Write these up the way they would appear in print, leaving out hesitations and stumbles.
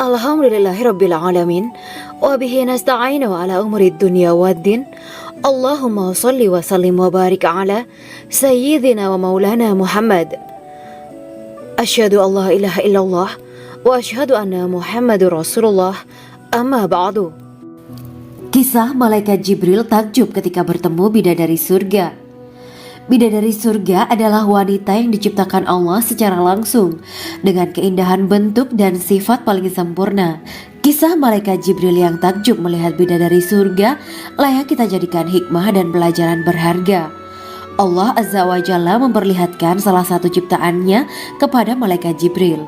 Alhamdulillahirabbil alamin wa bihi nasta'inu ala umuri dunya waddin. Allahumma shalli wa sallim wa barik ala sayyidina wa maulana Muhammad. Asyhadu an la ilaha illallah wa asyhadu anna Muhammadur Rasulullah. Amma ba'du. Kisah malaikat Jibril takjub ketika bertemu bidadari surga. Bidadari surga adalah wanita yang diciptakan Allah secara langsung dengan keindahan bentuk dan sifat paling sempurna. Kisah malaikat Jibril yang takjub melihat bidadari surga layak kita jadikan hikmah dan pelajaran berharga. Allah Azza wa Jalla memperlihatkan salah satu ciptaannya kepada malaikat Jibril.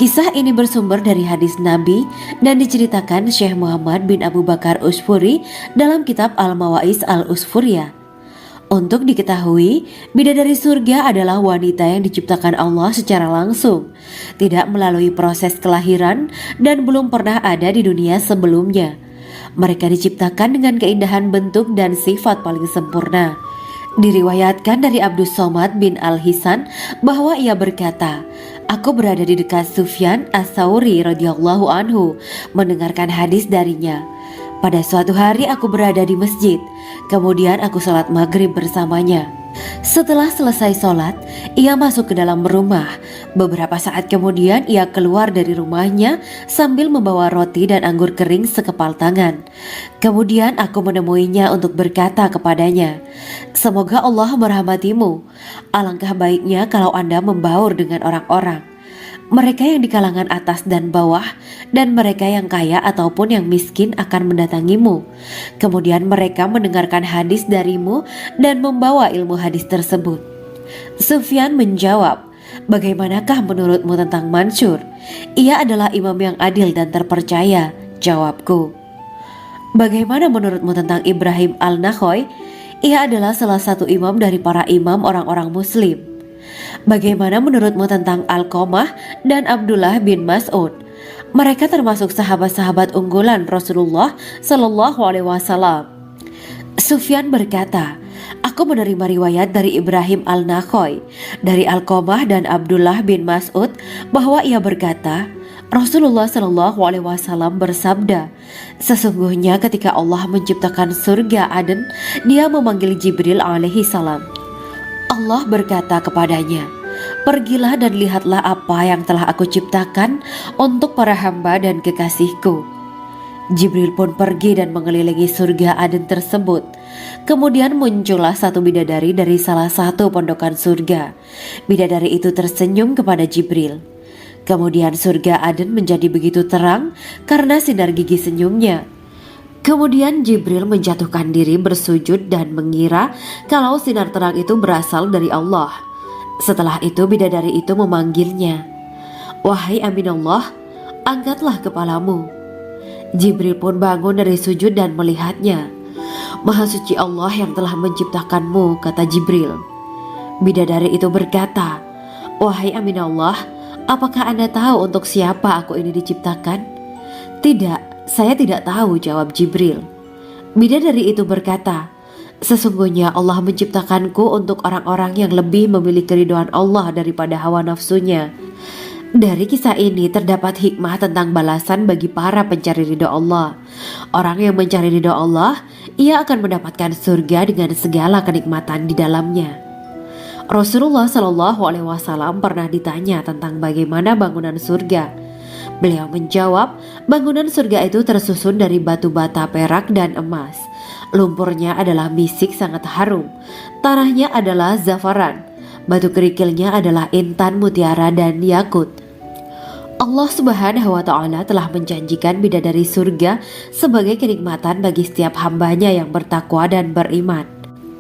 Kisah ini bersumber dari hadis Nabi dan diceritakan Syekh Muhammad bin Abu Bakar Usfuri dalam kitab Al-Mawaiz Al-Usfuriyah. Untuk diketahui, bidadari surga adalah wanita yang diciptakan Allah secara langsung, tidak melalui proses kelahiran dan belum pernah ada di dunia sebelumnya. Mereka diciptakan dengan keindahan bentuk dan sifat paling sempurna. Diriwayatkan dari Abdus Somad bin Al-Hisan bahwa ia berkata, "Aku berada di dekat Sufyan As-Tsauri radhiyallahu anhu mendengarkan hadis darinya. Pada suatu hari aku berada di masjid, kemudian aku sholat maghrib bersamanya. Setelah selesai sholat, ia masuk ke dalam rumah. Beberapa saat kemudian ia keluar dari rumahnya sambil membawa roti dan anggur kering sekepal tangan. Kemudian aku menemuinya untuk berkata kepadanya, 'Semoga Allah merahmatimu. Alangkah baiknya kalau Anda membaur dengan orang-orang. Mereka yang di kalangan atas dan bawah dan mereka yang kaya ataupun yang miskin akan mendatangimu. Kemudian mereka mendengarkan hadis darimu dan membawa ilmu hadis tersebut.' Sufyan menjawab, 'Bagaimanakah menurutmu tentang Mansur? Ia adalah imam yang adil dan terpercaya.' Jawabku. 'Bagaimana menurutmu tentang Ibrahim Al-Nakhoy? Ia adalah salah satu imam dari para imam orang-orang muslim.' 'Bagaimana menurutmu tentang Alqamah dan Abdullah bin Mas'ud? Mereka termasuk sahabat-sahabat unggulan Rasulullah Sallallahu Alaihi Wasallam.' Sufyan berkata, 'Aku menerima riwayat dari Ibrahim Al-Nakhoy, dari Alqamah dan Abdullah bin Mas'ud bahwa ia berkata, Rasulullah Sallallahu Alaihi Wasallam bersabda, sesungguhnya ketika Allah menciptakan surga Aden, Dia memanggil Jibril alaihi salam. Allah berkata kepadanya, pergilah dan lihatlah apa yang telah aku ciptakan untuk para hamba dan kekasihku. Jibril pun pergi dan mengelilingi surga Aden tersebut. Kemudian muncullah satu bidadari dari salah satu pondokan surga. Bidadari itu tersenyum kepada Jibril. Kemudian surga Aden menjadi begitu terang karena sinar gigi senyumnya. Kemudian Jibril menjatuhkan diri bersujud dan mengira kalau sinar terang itu berasal dari Allah. Setelah itu bidadari itu memanggilnya, wahai Aminullah, angkatlah kepalamu. Jibril pun bangun dari sujud dan melihatnya. Maha suci Allah yang telah menciptakanmu, kata Jibril. Bidadari itu berkata, wahai Aminullah, apakah Anda tahu untuk siapa aku ini diciptakan? Tidak. Saya tidak tahu, jawab Jibril. Bidadari itu berkata, sesungguhnya Allah menciptakanku untuk orang-orang yang lebih memilih keridhaan Allah daripada hawa nafsunya. Dari kisah ini terdapat hikmah tentang balasan bagi para pencari ridha Allah. Orang yang mencari ridha Allah, ia akan mendapatkan surga dengan segala kenikmatan di dalamnya. Rasulullah Shallallahu Alaihi Wasallam pernah ditanya tentang bagaimana bangunan surga. Beliau menjawab, bangunan surga itu tersusun dari batu bata, perak, dan emas. Lumpurnya adalah misik sangat harum. Tanahnya adalah zafaran. Batu kerikilnya adalah intan, mutiara, dan yakut. Allah Subhanahu wa Ta'ala telah menjanjikan bidadari surga sebagai kenikmatan bagi setiap hambanya yang bertakwa dan beriman.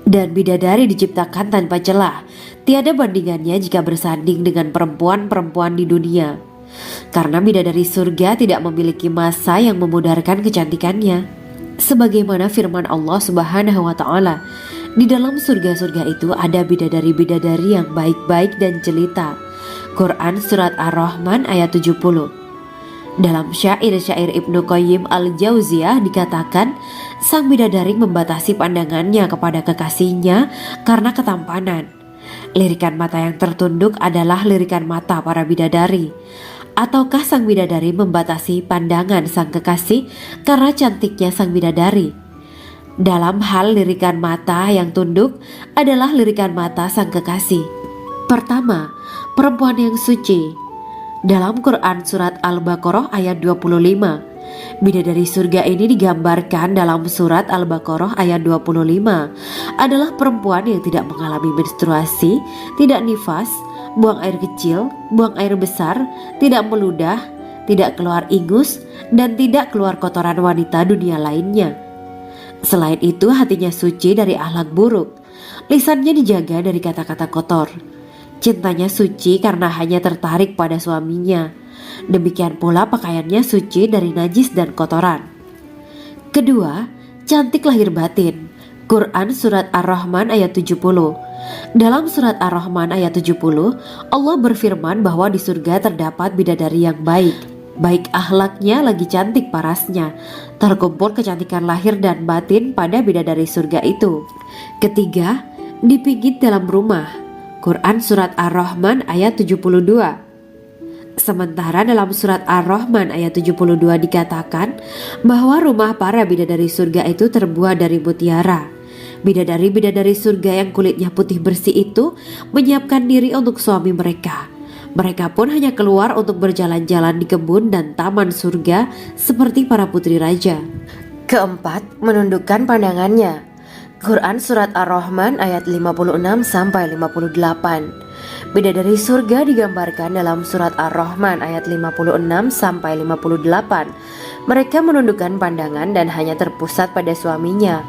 Dan bidadari diciptakan tanpa celah. Tiada bandingannya jika bersanding dengan perempuan-perempuan di dunia. Karena bidadari surga tidak memiliki masa yang memudarkan kecantikannya. Sebagaimana firman Allah Subhanahu wa Ta'ala, di dalam surga-surga itu ada bidadari-bidadari yang baik-baik dan jelita. Quran Surat Ar-Rahman ayat 70. Dalam syair-syair Ibnu Qayyim Al-Jauziyah dikatakan, sang bidadari membatasi pandangannya kepada kekasihnya karena ketampanan. Lirikan mata yang tertunduk adalah lirikan mata para bidadari. Ataukah sang bidadari membatasi pandangan sang kekasih karena cantiknya sang bidadari? Dalam hal lirikan mata yang tunduk adalah lirikan mata sang kekasih. Pertama, perempuan yang suci. Dalam Quran surat Al-Baqarah ayat 25, bidadari surga ini digambarkan dalam surat Al-Baqarah ayat 25 adalah perempuan yang tidak mengalami menstruasi, tidak nifas, buang air kecil, buang air besar, tidak meludah, tidak keluar ingus, dan tidak keluar kotoran wanita dunia lainnya. Selain itu, hatinya suci dari akhlak buruk, lisannya dijaga dari kata-kata kotor. Cintanya suci karena hanya tertarik pada suaminya. Demikian pula pakaiannya suci dari najis dan kotoran. Kedua, cantik lahir batin. Quran surat Ar-Rahman ayat 70. Dalam surat Ar-Rahman ayat 70, Allah berfirman bahwa di surga terdapat bidadari yang baik. Baik akhlaknya lagi cantik parasnya. Terkumpul kecantikan lahir dan batin pada bidadari surga itu. Ketiga, dipijit dalam rumah. Quran surat Ar-Rahman ayat 72. Sementara dalam surat Ar-Rahman ayat 72 dikatakan bahwa rumah para bidadari surga itu terbuat dari mutiara. Bidadari-bidadari surga yang kulitnya putih bersih itu menyiapkan diri untuk suami mereka. Mereka pun hanya keluar untuk berjalan-jalan di kebun dan taman surga seperti para putri raja. Keempat, menundukkan pandangannya. Quran surat Ar-Rahman ayat 56 sampai 58. Bidadari surga digambarkan dalam surat Ar-Rahman ayat 56 sampai 58. Mereka menundukkan pandangan dan hanya terpusat pada suaminya.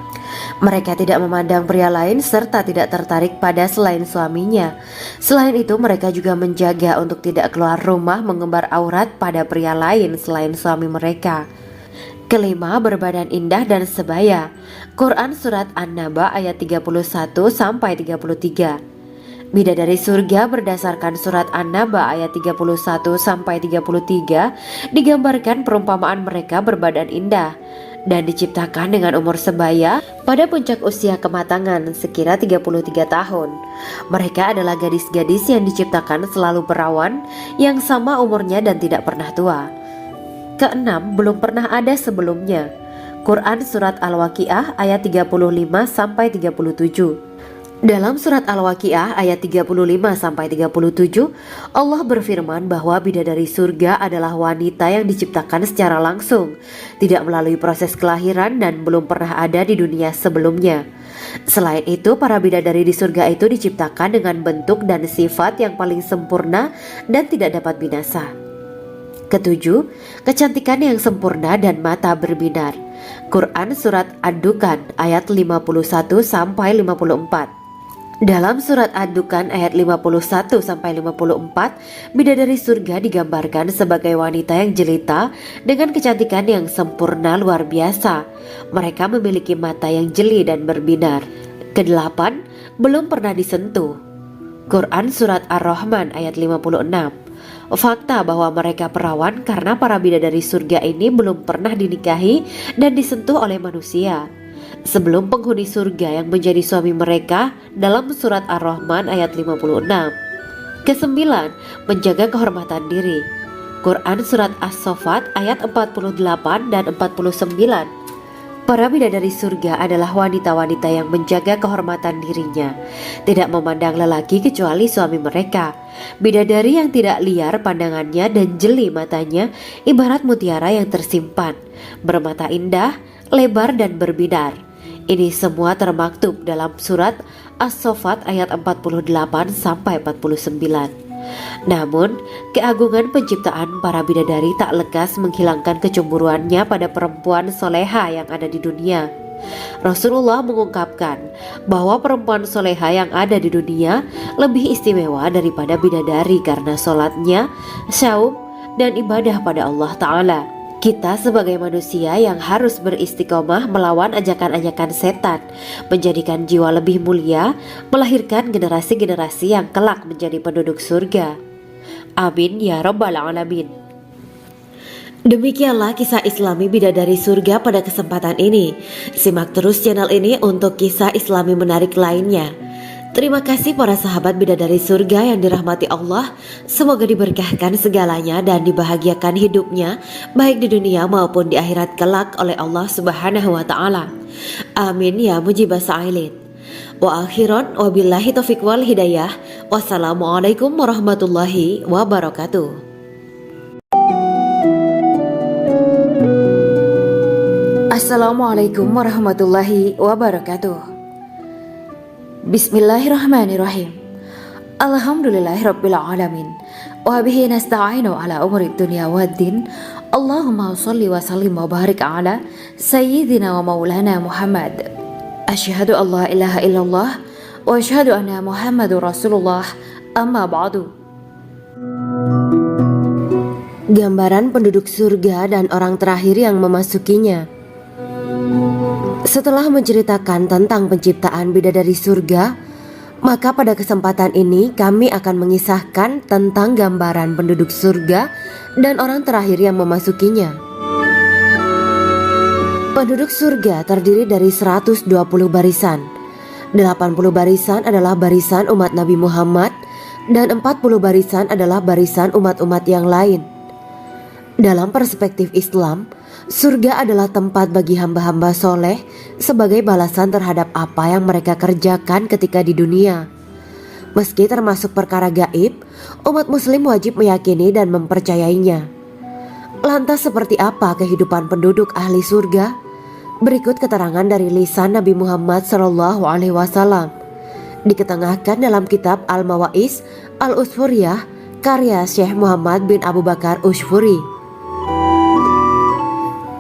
Mereka tidak memandang pria lain serta tidak tertarik pada selain suaminya. Selain itu, mereka juga menjaga untuk tidak keluar rumah mengembar aurat pada pria lain selain suami mereka. Kelima, berbadan indah dan sebaya. Quran surat An-Naba ayat 31 sampai 33. Bidadari surga berdasarkan surat An-Naba ayat 31 sampai 33 digambarkan perumpamaan mereka berbadan indah dan diciptakan dengan umur sebaya pada puncak usia kematangan sekira 33 tahun. Mereka adalah gadis-gadis yang diciptakan selalu perawan yang sama umurnya dan tidak pernah tua. Keenam, belum pernah ada sebelumnya. Quran surat Al-Waqiah ayat 35 sampai 37. Dalam surat Al-Waqiah ayat 35 sampai 37, Allah berfirman bahwa bidadari surga adalah wanita yang diciptakan secara langsung, tidak melalui proses kelahiran dan belum pernah ada di dunia sebelumnya. Selain itu, para bidadari di surga itu diciptakan dengan bentuk dan sifat yang paling sempurna dan tidak dapat binasa. Ketujuh, kecantikan yang sempurna dan mata berbinar. Quran surat Ad-Dukan ayat 51 sampai 54. Dalam surat Ad-Dukan ayat 51 sampai 54, bidadari surga digambarkan sebagai wanita yang jelita dengan kecantikan yang sempurna luar biasa. Mereka memiliki mata yang jeli dan berbinar. Kedelapan, belum pernah disentuh. Quran surat Ar-Rahman ayat 56. Fakta bahwa mereka perawan karena para bidadari surga ini belum pernah dinikahi dan disentuh oleh manusia sebelum penghuni surga yang menjadi suami mereka dalam surat Ar-Rahman ayat 56. Kesembilan, menjaga kehormatan diri. Quran surat As-Saffat ayat 48 dan 49. Para bidadari surga adalah wanita-wanita yang menjaga kehormatan dirinya, tidak memandang lelaki kecuali suami mereka. Bidadari yang tidak liar pandangannya dan jeli matanya ibarat mutiara yang tersimpan, bermata indah, lebar dan berbinar. Ini semua termaktub dalam surat As-Saffat ayat 48 sampai 49. Namun, keagungan penciptaan para bidadari tak lekas menghilangkan kecemburuannya pada perempuan soleha yang ada di dunia. Rasulullah mengungkapkan bahwa perempuan soleha yang ada di dunia lebih istimewa daripada bidadari karena sholatnya, saum, dan ibadah pada Allah Ta'ala. Kita sebagai manusia yang harus beristiqomah melawan ajakan-ajakan setan, menjadikan jiwa lebih mulia, melahirkan generasi-generasi yang kelak menjadi penduduk surga. Amin ya Rabbal Alamin. Demikianlah kisah Islami bidadari surga pada kesempatan ini. Simak terus channel ini untuk kisah Islami menarik lainnya. Terima kasih para sahabat bidadari surga yang dirahmati Allah. Semoga diberkahkan segalanya dan dibahagiakan hidupnya baik di dunia maupun di akhirat kelak oleh Allah Subhanahu wa taala. Amin ya mujibah sa'ilin. Wa akhiran wabillahi taufiq wal hidayah. Wassalamualaikum warahmatullahi wabarakatuh. Assalamualaikum warahmatullahi wabarakatuh. Bismillahirrahmanirrahim. Alhamdulillahirabbil alamin. Wa bihi nasta'inu ala umuri dunya waddin. Allahumma shalli wa sallim wa barik ala sayyidina wa maulana Muhammad. Asyhadu an la ilaha illallah wa asyhadu anna Muhammadur Rasulullah. Amma ba'du. Gambaran penduduk surga dan orang terakhir yang memasukinya. Setelah menceritakan tentang penciptaan bidadari surga, maka pada kesempatan ini kami akan mengisahkan tentang gambaran penduduk surga dan orang terakhir yang memasukinya. Penduduk surga terdiri dari 120 barisan. 80 barisan adalah barisan umat Nabi Muhammad dan 40 barisan adalah barisan umat-umat yang lain. Dalam perspektif Islam, surga adalah tempat bagi hamba-hamba soleh sebagai balasan terhadap apa yang mereka kerjakan ketika di dunia. Meski termasuk perkara gaib, umat muslim wajib meyakini dan mempercayainya. Lantas seperti apa kehidupan penduduk ahli surga? Berikut keterangan dari lisan Nabi Muhammad SAW. Diketengahkan dalam kitab Al-Mawa'is Al-Usfuriyah karya Syekh Muhammad bin Abu Bakar Usfuri.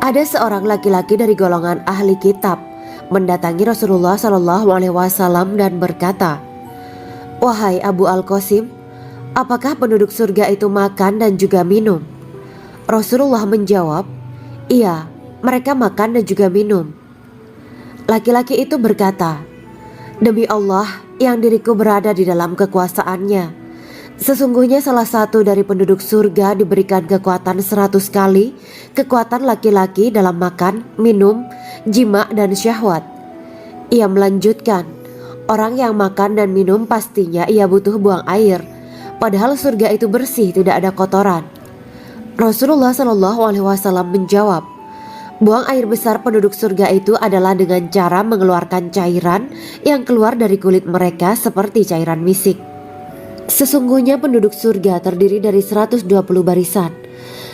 Ada seorang laki-laki dari golongan ahli kitab mendatangi Rasulullah SAW dan berkata, "Wahai Abu Al-Qasim, apakah penduduk surga itu makan dan juga minum?" Rasulullah menjawab, "Iya, mereka makan dan juga minum." Laki-laki itu berkata, "Demi Allah yang diriku berada di dalam kekuasaannya, sesungguhnya salah satu dari penduduk surga diberikan kekuatan 100 kali kekuatan laki-laki dalam makan, minum, jima, dan syahwat." Ia melanjutkan, "Orang yang makan dan minum pastinya ia butuh buang air, padahal surga itu bersih, tidak ada kotoran." Rasulullah SAW menjawab, "Buang air besar penduduk surga itu adalah dengan cara mengeluarkan cairan yang keluar dari kulit mereka seperti cairan misik." Sesungguhnya penduduk surga terdiri dari 120 barisan.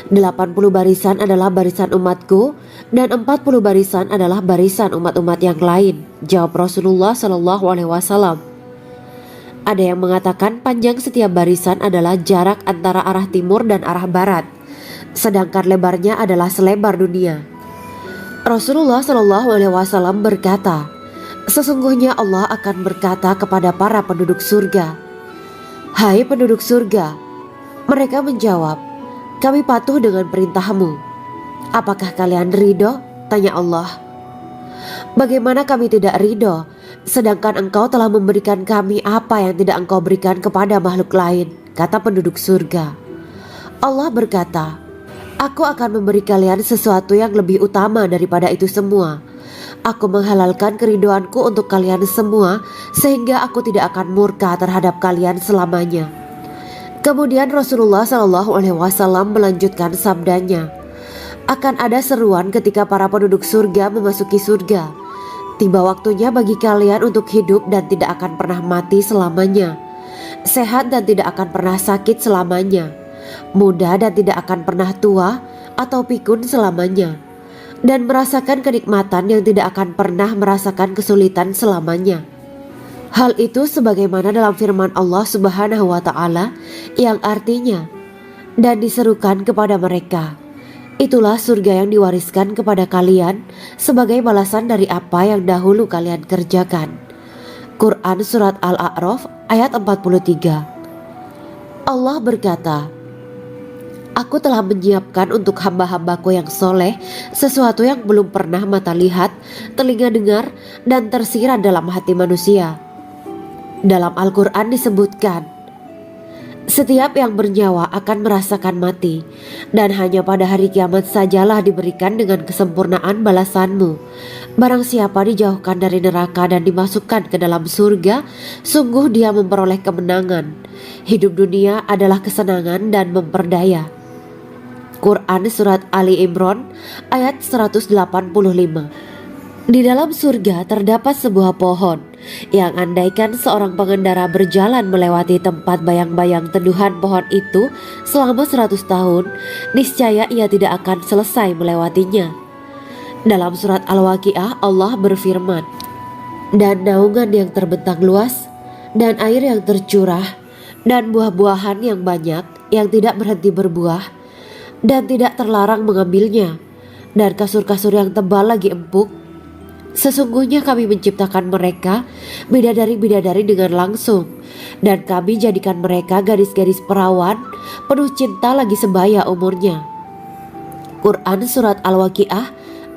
80 barisan adalah barisan umatku dan 40 barisan adalah barisan umat-umat yang lain, jawab Rasulullah SAW. Ada yang mengatakan panjang setiap barisan adalah jarak antara arah timur dan arah barat, sedangkan lebarnya adalah selebar dunia. Rasulullah SAW berkata, "Sesungguhnya Allah akan berkata kepada para penduduk surga, 'Hai penduduk surga,' mereka menjawab, 'Kami patuh dengan perintahmu.' 'Apakah kalian ridho?' tanya Allah. 'Bagaimana kami tidak ridho, sedangkan engkau telah memberikan kami apa yang tidak engkau berikan kepada makhluk lain,' kata penduduk surga. Allah berkata, 'Aku akan memberi kalian sesuatu yang lebih utama daripada itu semua. Aku menghalalkan keridoanku untuk kalian semua sehingga aku tidak akan murka terhadap kalian selamanya.'" Kemudian Rasulullah SAW melanjutkan sabdanya, "Akan ada seruan ketika para penduduk surga memasuki surga. Tiba waktunya bagi kalian untuk hidup dan tidak akan pernah mati selamanya, sehat dan tidak akan pernah sakit selamanya, muda dan tidak akan pernah tua atau pikun selamanya, dan merasakan kenikmatan yang tidak akan pernah merasakan kesulitan selamanya." Hal itu sebagaimana dalam firman Allah Subhanahu wa taala yang artinya, "Dan diserukan kepada mereka, itulah surga yang diwariskan kepada kalian sebagai balasan dari apa yang dahulu kalian kerjakan." Quran Surat Al-A'raf ayat 43. Allah berkata, "Aku telah menyiapkan untuk hamba-hambaku yang soleh sesuatu yang belum pernah mata lihat, telinga dengar, dan tersirat dalam hati manusia." Dalam Al-Quran disebutkan, Setiap yang bernyawa akan merasakan mati, dan hanya pada hari kiamat sajalah diberikan dengan kesempurnaan balasanmu. Barang siapa dijauhkan dari neraka dan dimasukkan ke dalam surga, sungguh dia memperoleh kemenangan. Hidup dunia adalah kesenangan dan memperdaya. Quran Surat Ali Imran ayat 185. Di dalam surga terdapat sebuah pohon yang andaikan seorang pengendara berjalan melewati tempat bayang-bayang teduhan pohon itu selama 100 tahun, niscaya ia tidak akan selesai melewatinya. Dalam surat Al-Waqiah Allah berfirman, "Dan naungan yang terbentang luas, dan air yang tercurah, dan buah-buahan yang banyak yang tidak berhenti berbuah, dan tidak terlarang mengambilnya, dan kasur-kasur yang tebal lagi empuk. Sesungguhnya kami menciptakan mereka bidadari-bidadari dengan langsung, dan kami jadikan mereka gadis-gadis perawan penuh cinta lagi sebaya umurnya." Quran Surat Al-Waqiah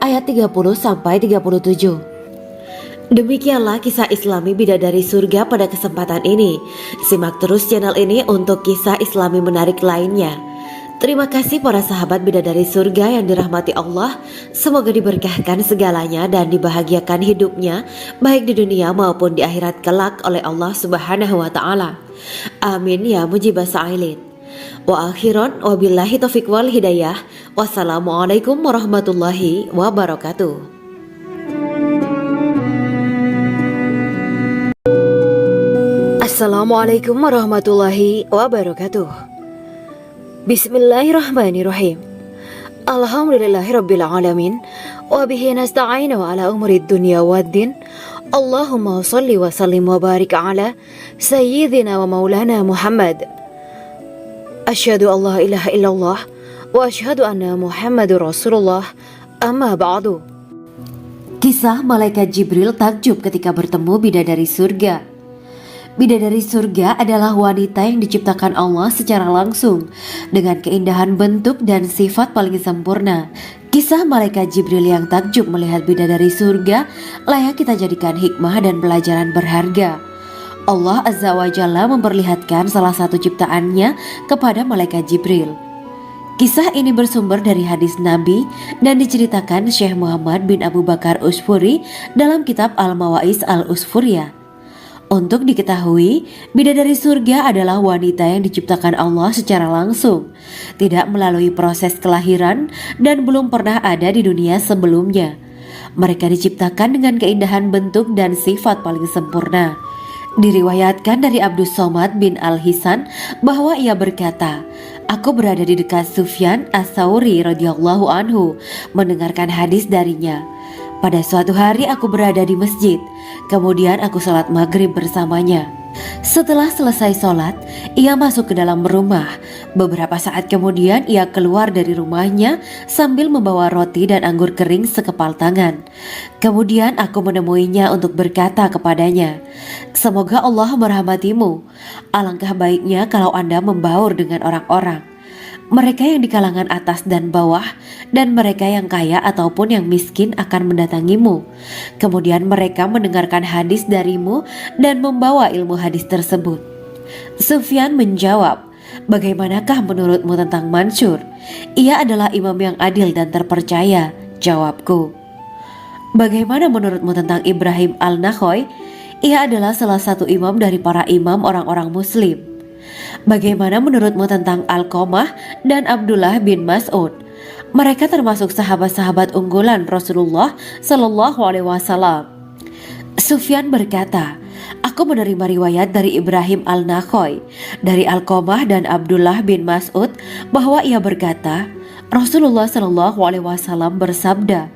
ayat 30-37. Demikianlah kisah Islami bidadari surga pada kesempatan ini. Simak terus channel ini untuk kisah Islami menarik lainnya. Terima kasih para sahabat bidadari surga yang dirahmati Allah. Semoga diberkahkan segalanya dan dibahagiakan hidupnya, baik di dunia maupun di akhirat kelak oleh Allah Subhanahu wa Ta'ala. Amin ya mujibah sa'ilin. Wa akhiran wabillahi taufiq wal hidayah. Wassalamualaikum warahmatullahi wabarakatuh. Assalamualaikum warahmatullahi wabarakatuh. Bismillahirrahmanirrahim. Alhamdulillahirabbil alamin wa bihi nasta'inu ala umuri dunya waddin. Allahumma shalli wa sallim wa barik ala sayyidina wa maulana Muhammad. Asyhadu an la ilaha illallah wa asyhadu anna Muhammadur Rasulullah. Amma ba'du. Kisah malaikat Jibril takjub ketika bertemu bidadari surga. Bidadari surga adalah wanita yang diciptakan Allah secara langsung dengan keindahan bentuk dan sifat paling sempurna. Kisah malaikat Jibril yang takjub melihat bidadari surga layak kita jadikan hikmah dan pelajaran berharga. Allah Azza wa Jalla memperlihatkan salah satu ciptaannya kepada malaikat Jibril. Kisah ini bersumber dari hadis Nabi dan diceritakan Syekh Muhammad bin Abu Bakar Usfuri dalam kitab Al-Mawaiz Al-Usfuriyah. Untuk diketahui, bidadari surga adalah wanita yang diciptakan Allah secara langsung, tidak melalui proses kelahiran dan belum pernah ada di dunia sebelumnya. Mereka diciptakan dengan keindahan bentuk dan sifat paling sempurna. Diriwayatkan dari Abdus Somad bin Al-Hisan bahwa ia berkata, "Aku berada di dekat Sufyan As-Sauri radhiyallahu anhu mendengarkan hadis darinya. Pada suatu hari aku berada di masjid, kemudian aku sholat maghrib bersamanya. Setelah selesai sholat, ia masuk ke dalam rumah. Beberapa saat kemudian ia keluar dari rumahnya sambil membawa roti dan anggur kering sekepal tangan. Kemudian aku menemuinya untuk berkata kepadanya, 'Semoga Allah merahmatimu. Alangkah baiknya kalau Anda membaur dengan orang-orang. Mereka yang di kalangan atas dan bawah, dan mereka yang kaya ataupun yang miskin akan mendatangimu. Kemudian mereka mendengarkan hadis darimu dan membawa ilmu hadis tersebut.' Sufyan menjawab, 'Bagaimanakah menurutmu tentang Mansur? Ia adalah imam yang adil dan terpercaya.' Jawabku. 'Bagaimana menurutmu tentang Ibrahim Al-Nakhoy? Ia adalah salah satu imam dari para imam orang-orang muslim.' 'Bagaimana menurutmu tentang Alqamah dan Abdullah bin Mas'ud? Mereka termasuk sahabat-sahabat unggulan Rasulullah Sallallahu Alaihi Wasallam.' Sufyan berkata, 'Aku menerima riwayat dari Ibrahim Al-Nakhoy, dari Alqamah dan Abdullah bin Mas'ud bahwa ia berkata, Rasulullah Sallallahu Alaihi Wasallam bersabda,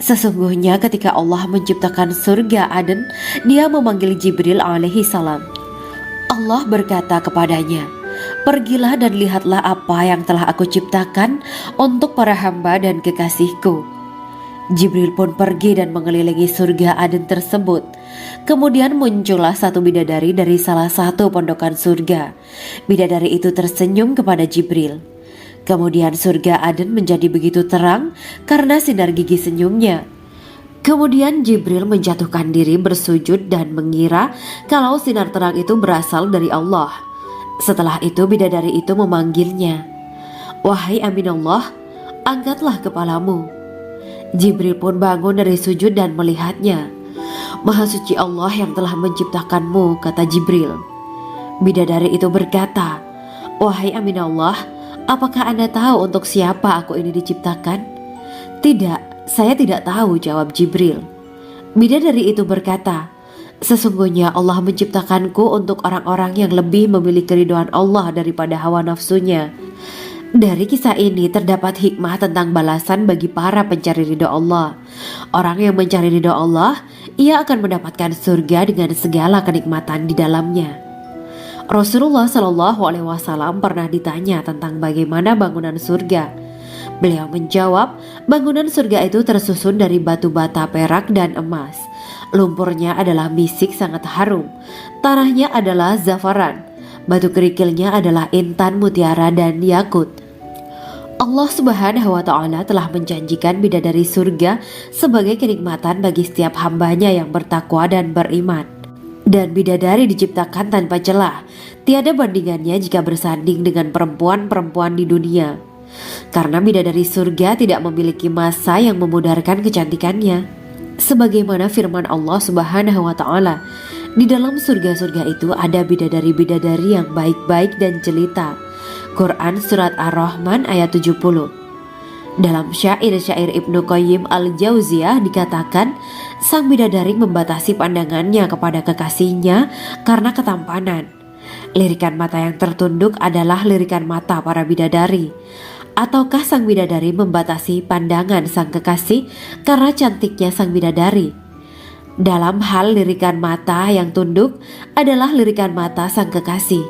sesungguhnya ketika Allah menciptakan surga Aden, Dia memanggil Jibril alaihi salam. Allah berkata kepadanya, pergilah dan lihatlah apa yang telah aku ciptakan untuk para hamba dan kekasihku. Jibril pun pergi dan mengelilingi surga Aden tersebut. Kemudian muncullah satu bidadari dari salah satu pondokan surga. Bidadari itu tersenyum kepada Jibril. Kemudian surga Aden menjadi begitu terang karena sinar gigi senyumnya. Kemudian Jibril menjatuhkan diri bersujud dan mengira kalau sinar terang itu berasal dari Allah. Setelah itu bidadari itu memanggilnya, "Wahai Aminullah, angkatlah kepalamu." Jibril pun bangun dari sujud dan melihatnya. "Maha suci Allah yang telah menciptakanmu," kata Jibril. Bidadari itu berkata, "Wahai Aminullah, apakah Anda tahu untuk siapa aku ini diciptakan?" "Tidak, saya tidak tahu," jawab Jibril. Bidadari itu berkata, "Sesungguhnya Allah menciptakanku untuk orang-orang yang lebih memilih keridhaan Allah daripada hawa nafsunya." Dari kisah ini terdapat hikmah tentang balasan bagi para pencari ridho Allah. Orang yang mencari ridho Allah, ia akan mendapatkan surga dengan segala kenikmatan di dalamnya. Rasulullah Shallallahu Alaihi Wasallam pernah ditanya tentang bagaimana bangunan surga. Beliau menjawab, bangunan surga itu tersusun dari batu bata, perak, dan emas. Lumpurnya adalah misik sangat harum, tanahnya adalah zafaran, batu kerikilnya adalah intan, mutiara, dan yakut. Allah Subhanahu wa Ta'ala telah menjanjikan bidadari surga sebagai kenikmatan bagi setiap hambanya yang bertakwa dan beriman. Dan bidadari diciptakan tanpa celah, tiada bandingannya jika bersanding dengan perempuan-perempuan di dunia. Karena bidadari surga tidak memiliki masa yang memudarkan kecantikannya. Sebagaimana firman Allah Subhanahu wa Ta'ala, di dalam surga-surga itu ada bidadari-bidadari yang baik-baik dan jelita. Quran Surat Ar-Rahman ayat 70. Dalam syair-syair Ibnu Qayyim Al-Jauziyah dikatakan, sang bidadari membatasi pandangannya kepada kekasihnya karena ketampanan. Lirikan mata yang tertunduk adalah lirikan mata para bidadari. Ataukah sang bidadari membatasi pandangan sang kekasih karena cantiknya sang bidadari? Dalam hal lirikan mata yang tunduk adalah lirikan mata sang kekasih.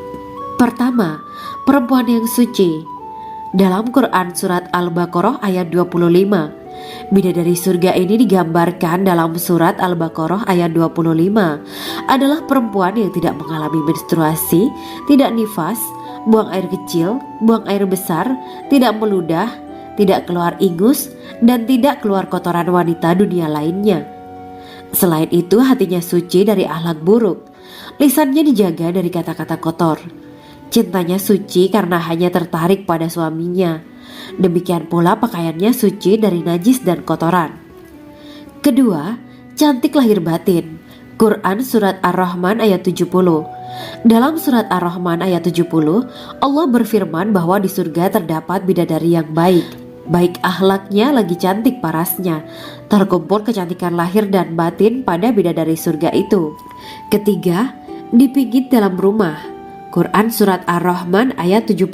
Pertama, perempuan yang suci. Dalam Quran Surat Al-Baqarah ayat 25, bidadari surga ini digambarkan dalam Surat Al-Baqarah ayat 25 adalah perempuan yang tidak mengalami menstruasi, tidak nifas, buang air kecil, buang air besar, tidak meludah, tidak keluar ingus, dan tidak keluar kotoran wanita dunia lainnya. Selain itu, hatinya suci dari akhlak buruk, lisannya dijaga dari kata-kata kotor. Cintanya suci karena hanya tertarik pada suaminya. Demikian pula pakaiannya suci dari najis dan kotoran. Kedua, cantik lahir batin. Quran Surat Ar-Rahman ayat 70. Dalam Surat Ar-Rahman ayat 70, Allah berfirman bahwa di surga terdapat bidadari yang baik. Baik akhlaknya lagi cantik parasnya. Terkumpul kecantikan lahir dan batin pada bidadari surga itu. Ketiga, dipijit dalam rumah. Quran Surat Ar-Rahman ayat 72.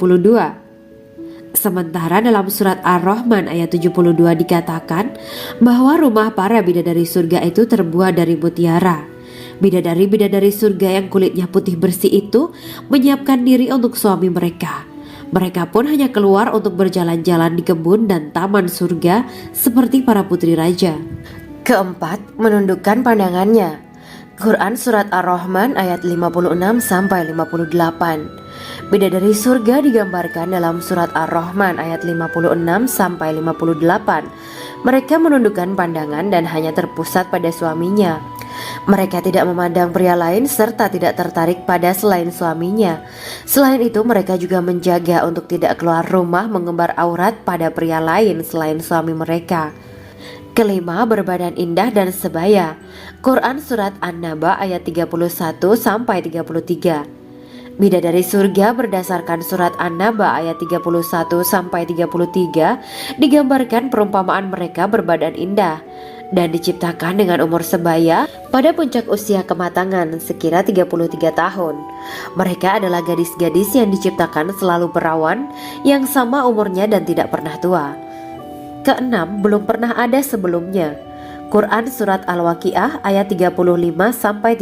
Sementara dalam Surat Ar-Rahman ayat 72 dikatakan bahwa rumah para bidadari surga itu terbuat dari mutiara. Bidadari-bidadari surga yang kulitnya putih bersih itu menyiapkan diri untuk suami mereka. Mereka pun hanya keluar untuk berjalan-jalan di kebun dan taman surga seperti para putri raja. Keempat, menundukkan pandangannya. Quran Surat Ar-Rahman ayat 56-58. Bidadari surga digambarkan dalam Surat Ar-Rahman ayat 56-58. Mereka menundukkan pandangan dan hanya terpusat pada suaminya. Mereka tidak memandang pria lain serta tidak tertarik pada selain suaminya. Selain itu, mereka juga menjaga untuk tidak keluar rumah mengembar aurat pada pria lain selain suami mereka. Kelima, berbadan indah dan sebaya. Quran Surat An-Naba ayat 31-33. Bidadari surga berdasarkan Surat An-Naba ayat 31-33 digambarkan perumpamaan mereka berbadan indah dan diciptakan dengan umur sebaya pada puncak usia kematangan sekira 33 tahun. Mereka adalah gadis-gadis yang diciptakan selalu perawan, yang sama umurnya dan tidak pernah tua. Keenam, belum pernah ada sebelumnya. Quran Surat Al-Waqiah ayat 35-37.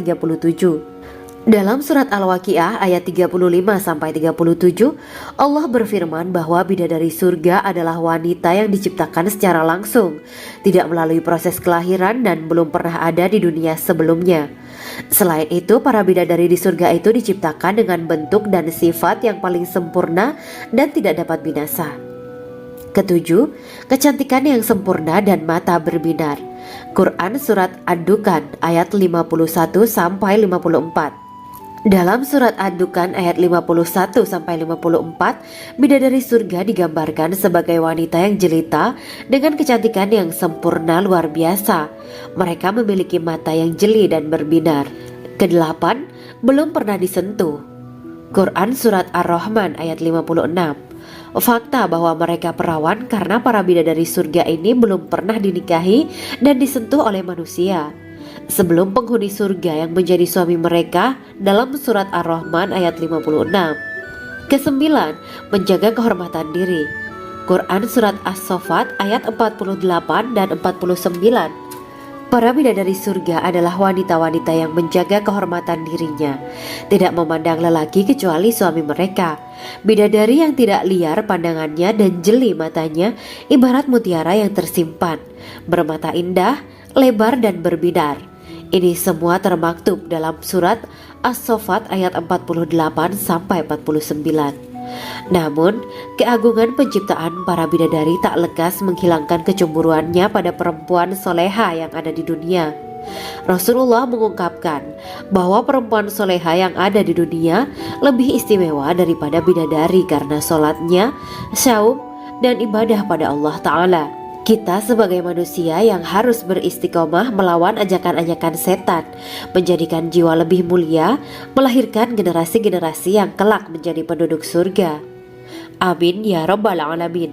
Dalam Surat Al-Waqiah ayat 35-37, Allah berfirman bahwa bidadari surga adalah wanita yang diciptakan secara langsung, tidak melalui proses kelahiran dan belum pernah ada di dunia sebelumnya. Selain itu, para bidadari di surga itu diciptakan dengan bentuk dan sifat yang paling sempurna dan tidak dapat binasa. Ketujuh, kecantikan yang sempurna dan mata berbinar. Quran Surat Ad-Dukhan ayat 51-54. Dalam surat Ad-Dukhan ayat 51-54, bidadari surga digambarkan sebagai wanita yang jelita dengan kecantikan yang sempurna luar biasa. Mereka memiliki mata yang jeli dan berbinar. Kedelapan, belum pernah disentuh. Quran surat Ar-Rahman ayat 56. Fakta bahwa mereka perawan karena para bidadari surga ini belum pernah dinikahi dan disentuh oleh manusia sebelum penghuni surga yang menjadi suami mereka dalam surat Ar-Rahman ayat 56. Kesembilan, menjaga kehormatan diri. Quran surat As-Saffat ayat 48 dan 49. Para bidadari surga adalah wanita-wanita yang menjaga kehormatan dirinya, tidak memandang lelaki kecuali suami mereka. Bidadari yang tidak liar pandangannya dan jeli matanya ibarat mutiara yang tersimpan, bermata indah, lebar dan berbinar. Ini semua termaktub dalam surat As-Saffat ayat 48 sampai 49. Namun, keagungan penciptaan para bidadari tak lekas menghilangkan kecemburuannya pada perempuan soleha yang ada di dunia. Rasulullah mengungkapkan bahwa perempuan soleha yang ada di dunia lebih istimewa daripada bidadari karena sholatnya, saum, dan ibadah pada Allah Ta'ala. Kita sebagai manusia yang harus beristiqomah melawan ajakan-ajakan setan, menjadikan jiwa lebih mulia, melahirkan generasi-generasi yang kelak menjadi penduduk surga. Amin ya Rabbal Alamin.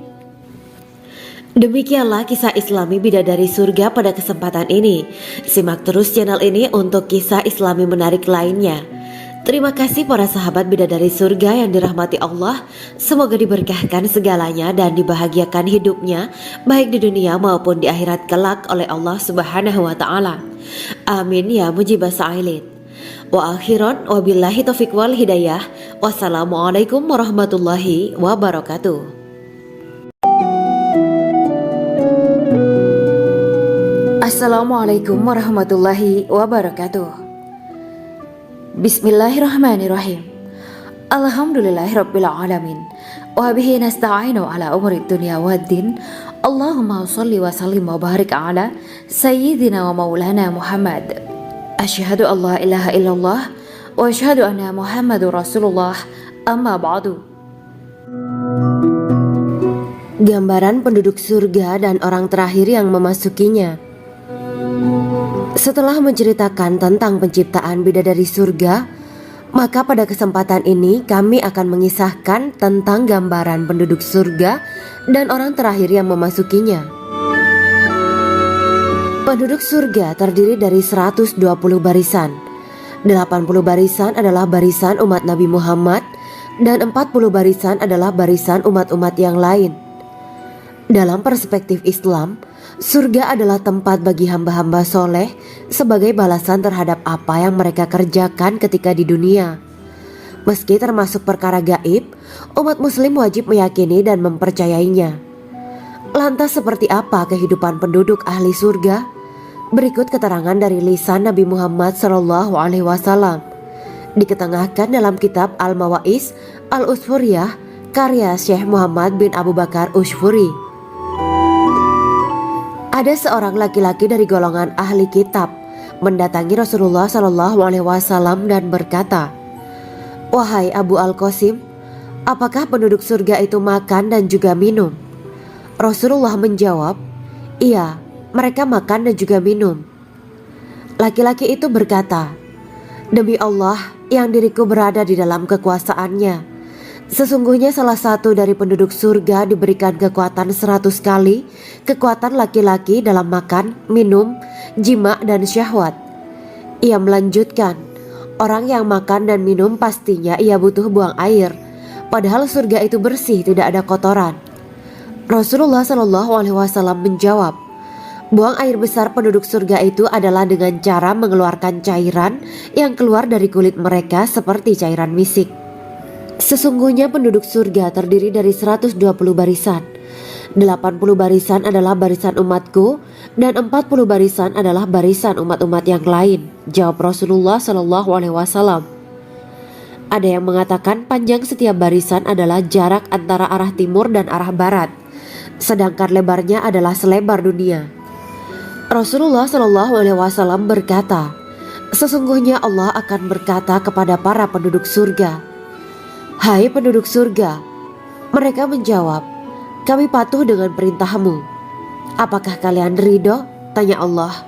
Demikianlah kisah Islami bidadari surga pada kesempatan ini. Simak terus channel ini untuk kisah Islami menarik lainnya. Terima kasih para sahabat bidadari surga yang dirahmati Allah. Semoga diberkahkan segalanya dan dibahagiakan hidupnya baik di dunia maupun di akhirat kelak oleh Allah Subhanahu wa taala. Amin ya mujibah sa'ilin. Wa akhiran wabillahi taufiq wal hidayah. Wassalamualaikum warahmatullahi wabarakatuh. Assalamualaikum warahmatullahi wabarakatuh. Bismillahirrahmanirrahim. Alhamdulillahirabbil alamin. Wa bihi nasta'inu ala umuri dunya waddin. Allahumma shalli wa sallim wa barik ala sayyidina wa maulana Muhammad. Asyhadu an la ilaha illallah wa asyhadu anna Muhammadur Rasulullah. Amma ba'du. Gambaran penduduk surga dan orang terakhir yang memasukinya. Setelah menceritakan tentang penciptaan bidadari surga, maka pada kesempatan ini kami akan mengisahkan tentang gambaran penduduk surga dan orang terakhir yang memasukinya. Penduduk surga terdiri dari 120 barisan. 80 barisan adalah barisan umat Nabi Muhammad dan 40 barisan adalah barisan umat-umat yang lain. Dalam perspektif Islam, surga adalah tempat bagi hamba-hamba soleh sebagai balasan terhadap apa yang mereka kerjakan ketika di dunia. Meski termasuk perkara gaib, umat muslim wajib meyakini dan mempercayainya. Lantas seperti apa kehidupan penduduk ahli surga? Berikut keterangan dari lisan Nabi Muhammad SAW. Diketengahkan dalam kitab Al-Mawa'is Al-Usfuriyah karya Syekh Muhammad bin Abu Bakar Usfuri. Ada seorang laki-laki dari golongan ahli kitab mendatangi Rasulullah SAW dan berkata, "Wahai Abu Al-Qasim, apakah penduduk surga itu makan dan juga minum?" Rasulullah menjawab, "Iya, mereka makan dan juga minum." Laki-laki itu berkata, "Demi Allah yang diriku berada di dalam kekuasaannya, sesungguhnya salah satu dari penduduk surga diberikan kekuatan 100 kali kekuatan laki-laki dalam makan, minum, jima, dan syahwat." Ia melanjutkan, "Orang yang makan dan minum pastinya ia butuh buang air, padahal surga itu bersih, tidak ada kotoran." Rasulullah SAW menjawab, "Buang air besar penduduk surga itu adalah dengan cara mengeluarkan cairan yang keluar dari kulit mereka seperti cairan misik." Sesungguhnya penduduk surga terdiri dari 120 barisan. 80 barisan adalah barisan umatku dan 40 barisan adalah barisan umat-umat yang lain, jawab Rasulullah SAW. Ada yang mengatakan panjang setiap barisan adalah jarak antara arah timur dan arah barat, sedangkan lebarnya adalah selebar dunia. Rasulullah SAW berkata, Sesungguhnya Allah akan berkata kepada para penduduk surga, "Hai penduduk surga." Mereka menjawab, "Kami patuh dengan perintahmu." "Apakah kalian ridho?" tanya Allah.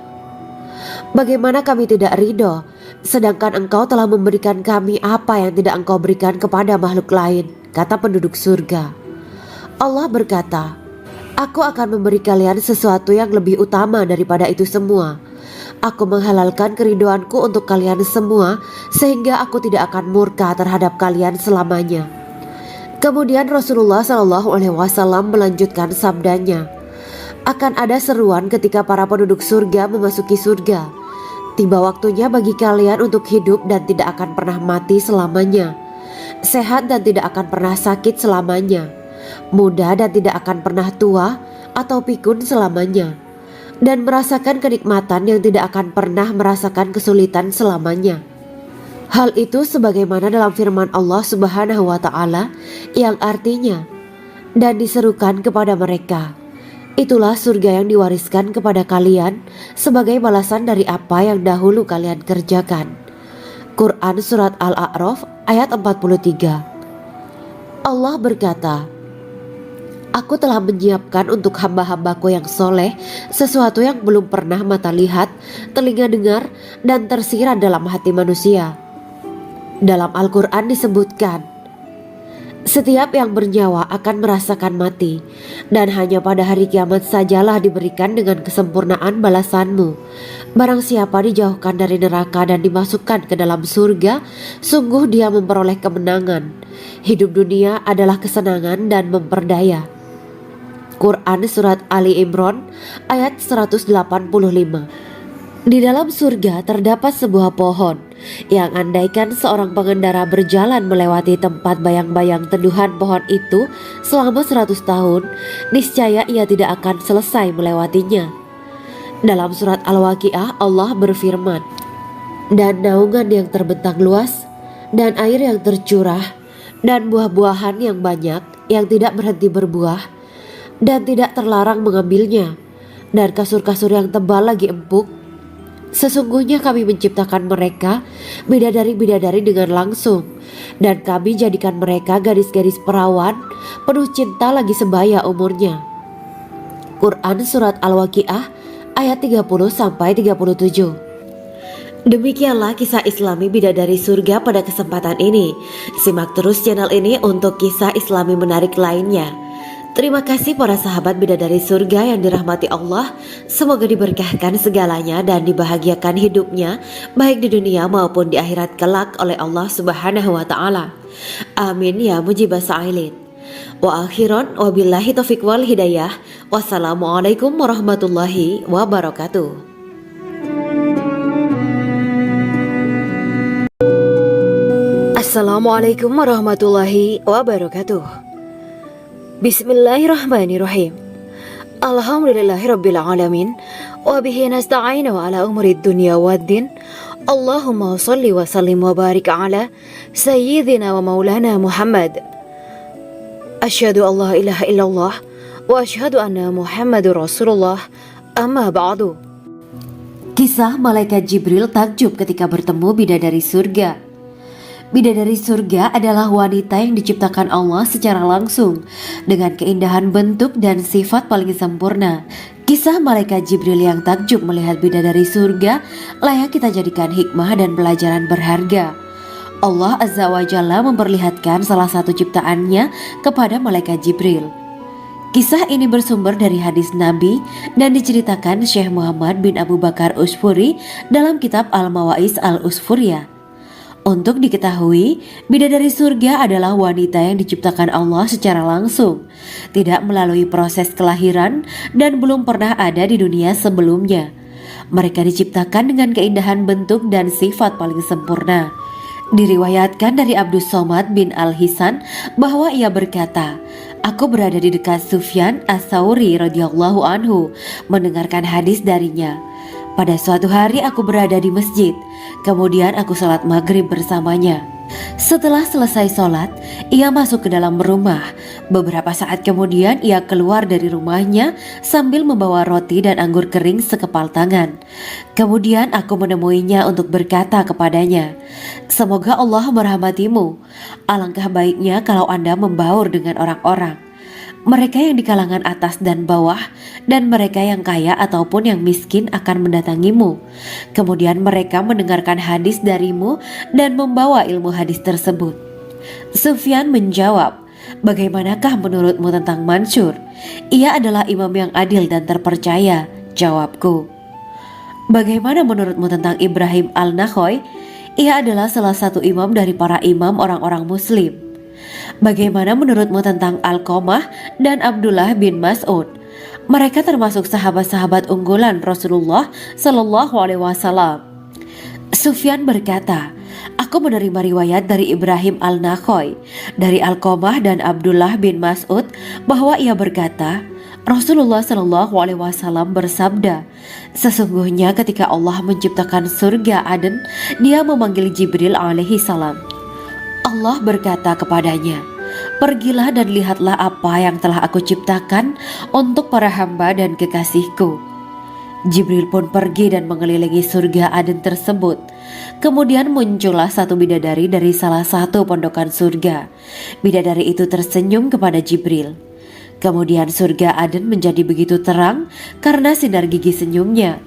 "Bagaimana kami tidak ridho, sedangkan engkau telah memberikan kami apa yang tidak engkau berikan kepada makhluk lain," kata penduduk surga. Allah berkata, "Aku akan memberi kalian sesuatu yang lebih utama daripada itu semua. Aku menghalalkan keridoanku untuk kalian semua, sehingga aku tidak akan murka terhadap kalian selamanya." Kemudian Rasulullah SAW melanjutkan sabdanya, "Akan ada seruan ketika para penduduk surga memasuki surga. Tiba waktunya bagi kalian untuk hidup dan tidak akan pernah mati selamanya, sehat dan tidak akan pernah sakit selamanya, muda dan tidak akan pernah tua atau pikun selamanya, dan merasakan kenikmatan yang tidak akan pernah merasakan kesulitan selamanya." Hal itu sebagaimana dalam firman Allah Subhanahu wa Ta'ala yang artinya, "Dan diserukan kepada mereka, itulah surga yang diwariskan kepada kalian sebagai balasan dari apa yang dahulu kalian kerjakan." Quran Surat Al-A'raf ayat 43. Allah berkata, "Aku telah menyiapkan untuk hamba-hambaku yang soleh sesuatu yang belum pernah mata lihat, telinga dengar, dan tersirat dalam hati manusia." Dalam Al-Quran disebutkan, "Setiap yang bernyawa akan merasakan mati, dan hanya pada hari kiamat sajalah diberikan dengan kesempurnaan balasanmu. Barang siapa dijauhkan dari neraka dan dimasukkan ke dalam surga, sungguh dia memperoleh kemenangan. Hidup dunia adalah kesenangan dan memperdaya." Quran Surat Ali Imran ayat 185. Di dalam surga terdapat sebuah pohon yang andaikan seorang pengendara berjalan melewati tempat bayang-bayang teduhan pohon itu selama 100 tahun, niscaya ia tidak akan selesai melewatinya. Dalam surat Al-Waqiah Allah berfirman, "Dan naungan yang terbentang luas, dan air yang tercurah, dan buah-buahan yang banyak yang tidak berhenti berbuah, dan tidak terlarang mengambilnya, dan kasur-kasur yang tebal lagi empuk. Sesungguhnya kami menciptakan mereka bidadari-bidadari dengan langsung, dan kami jadikan mereka gadis-gadis perawan penuh cinta lagi sebaya umurnya." Quran Surat Al-Waqiah ayat 30-37. Demikianlah kisah Islami bidadari surga pada kesempatan ini. Simak terus channel ini untuk kisah Islami menarik lainnya. Terima kasih para sahabat bidadari surga yang dirahmati Allah. Semoga diberkahkan segalanya dan dibahagiakan hidupnya, baik di dunia maupun di akhirat kelak oleh Allah Subhanahu wa Ta'ala. Amin ya mujibah sa'ilin. Wa akhiran wabillahi taufiq wal hidayah. Wassalamualaikum warahmatullahi wabarakatuh. Assalamualaikum warahmatullahi wabarakatuh. Bismillahirrahmanirrahim. Alhamdulillahirabbil alamin wa bihi nasta'inu ala umuri dunya waddin. Allahumma shalli wa sallim wa barik ala sayyidina wa maulana Muhammad. Asyhadu an la ilaha illallah wa asyhadu anna Muhammadur Rasulullah. Amma ba'du. Kisah malaikat Jibril takjub ketika bertemu bidadari surga. Bidadari surga adalah wanita yang diciptakan Allah secara langsung dengan keindahan bentuk dan sifat paling sempurna. Kisah malaikat Jibril yang takjub melihat bidadari surga layak kita jadikan hikmah dan pelajaran berharga. Allah Azza wa Jalla memperlihatkan salah satu ciptaannya kepada malaikat Jibril. Kisah ini bersumber dari hadis Nabi dan diceritakan Syekh Muhammad bin Abu Bakar Usfuri dalam kitab Al-Mawaiz Al-Usfuriyah. Untuk diketahui, bidadari surga adalah wanita yang diciptakan Allah secara langsung, tidak melalui proses kelahiran dan belum pernah ada di dunia sebelumnya. Mereka diciptakan dengan keindahan bentuk dan sifat paling sempurna. Diriwayatkan dari Abdus Somad bin Al-Hisan bahwa ia berkata, "Aku berada di dekat Sufyan As-Sauri radhiyallahu anhu mendengarkan hadis darinya. Pada suatu hari aku berada di masjid, kemudian aku sholat maghrib bersamanya. Setelah selesai sholat, ia masuk ke dalam rumah. Beberapa saat kemudian ia keluar dari rumahnya sambil membawa roti dan anggur kering sekepal tangan. Kemudian aku menemuinya untuk berkata kepadanya, "Semoga Allah merahmatimu. Alangkah baiknya kalau Anda membaur dengan orang-orang. Mereka yang di kalangan atas dan bawah, dan mereka yang kaya ataupun yang miskin akan mendatangimu. Kemudian mereka mendengarkan hadis darimu dan membawa ilmu hadis tersebut." Sufyan menjawab, "Bagaimanakah menurutmu tentang Mansur? Ia adalah imam yang adil dan terpercaya." Jawabku, "Bagaimana menurutmu tentang Ibrahim al-Nakhoy? Ia adalah salah satu imam dari para imam orang-orang muslim." "Bagaimana menurutmu tentang Alqamah dan Abdullah bin Mas'ud? Mereka termasuk sahabat-sahabat unggulan Rasulullah Shallallahu Alaihi Wasallam." Sufyan berkata, "Aku menerima riwayat dari Ibrahim al-Nakhoy, dari Alqamah dan Abdullah bin Mas'ud bahwa ia berkata, Rasulullah Shallallahu Alaihi Wasallam bersabda, sesungguhnya ketika Allah menciptakan surga Aden, Dia memanggil Jibril alaihi salam. Allah berkata kepadanya, pergilah dan lihatlah apa yang telah aku ciptakan untuk para hamba dan kekasihku. Jibril pun pergi dan mengelilingi surga Aden tersebut. Kemudian muncullah satu bidadari dari salah satu pondokan surga. Bidadari itu tersenyum kepada Jibril. Kemudian surga Aden menjadi begitu terang karena sinar gigi senyumnya.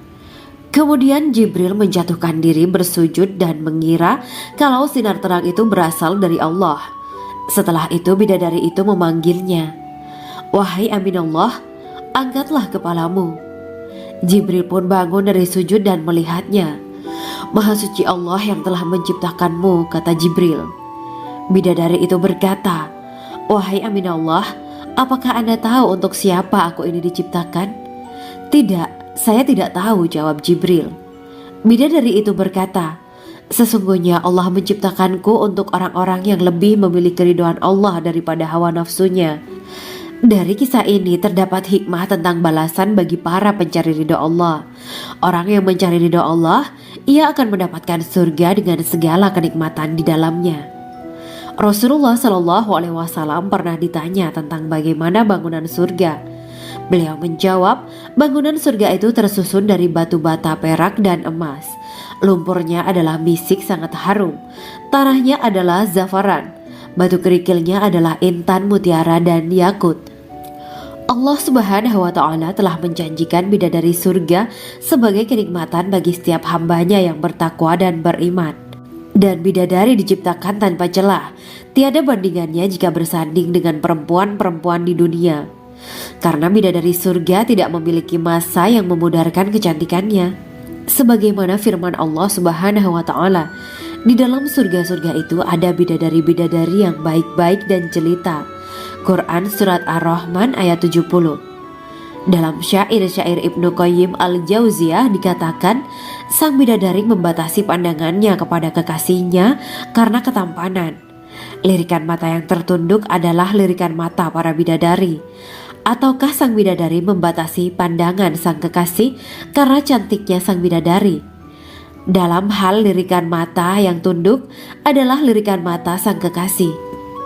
Kemudian Jibril menjatuhkan diri bersujud dan mengira kalau sinar terang itu berasal dari Allah. Setelah itu bidadari itu memanggilnya, "Wahai Aminullah, angkatlah kepalamu." Jibril pun bangun dari sujud dan melihatnya. "Maha suci Allah yang telah menciptakanmu," kata Jibril. Bidadari itu berkata, "Wahai Aminullah, apakah Anda tahu untuk siapa aku ini diciptakan?" "Tidak, saya tidak tahu," jawab Jibril. Bidadari itu berkata, "Sesungguhnya Allah menciptakanku untuk orang-orang yang lebih memilih keridhaan Allah daripada hawa nafsunya." Dari kisah ini terdapat hikmah tentang balasan bagi para pencari ridho Allah. Orang yang mencari ridho Allah, ia akan mendapatkan surga dengan segala kenikmatan di dalamnya. Rasulullah Shallallahu Alaihi Wasallam pernah ditanya tentang bagaimana bangunan surga. Beliau menjawab, bangunan surga itu tersusun dari batu bata, perak, dan emas. Lumpurnya adalah misik sangat harum. Tanahnya adalah zafaran. Batu kerikilnya adalah intan, mutiara, dan yakut. Allah Subhanahu wa Ta'ala telah menjanjikan bidadari surga sebagai kenikmatan bagi setiap hambanya yang bertakwa dan beriman. Dan bidadari diciptakan tanpa celah, tiada bandingannya jika bersanding dengan perempuan-perempuan di dunia. Karena bidadari surga tidak memiliki masa yang memudarkan kecantikannya. Sebagaimana firman Allah Subhanahu wa Ta'ala, di dalam surga-surga itu ada bidadari-bidadari yang baik-baik dan jelita. Quran Surat Ar-Rahman ayat 70. Dalam syair-syair Ibnu Qayyim al-Jauziyah dikatakan, sang bidadari membatasi pandangannya kepada kekasihnya karena ketampanan. Lirikan mata yang tertunduk adalah lirikan mata para bidadari. Ataukah sang bidadari membatasi pandangan sang kekasih karena cantiknya sang bidadari? Dalam hal lirikan mata yang tunduk adalah lirikan mata sang kekasih.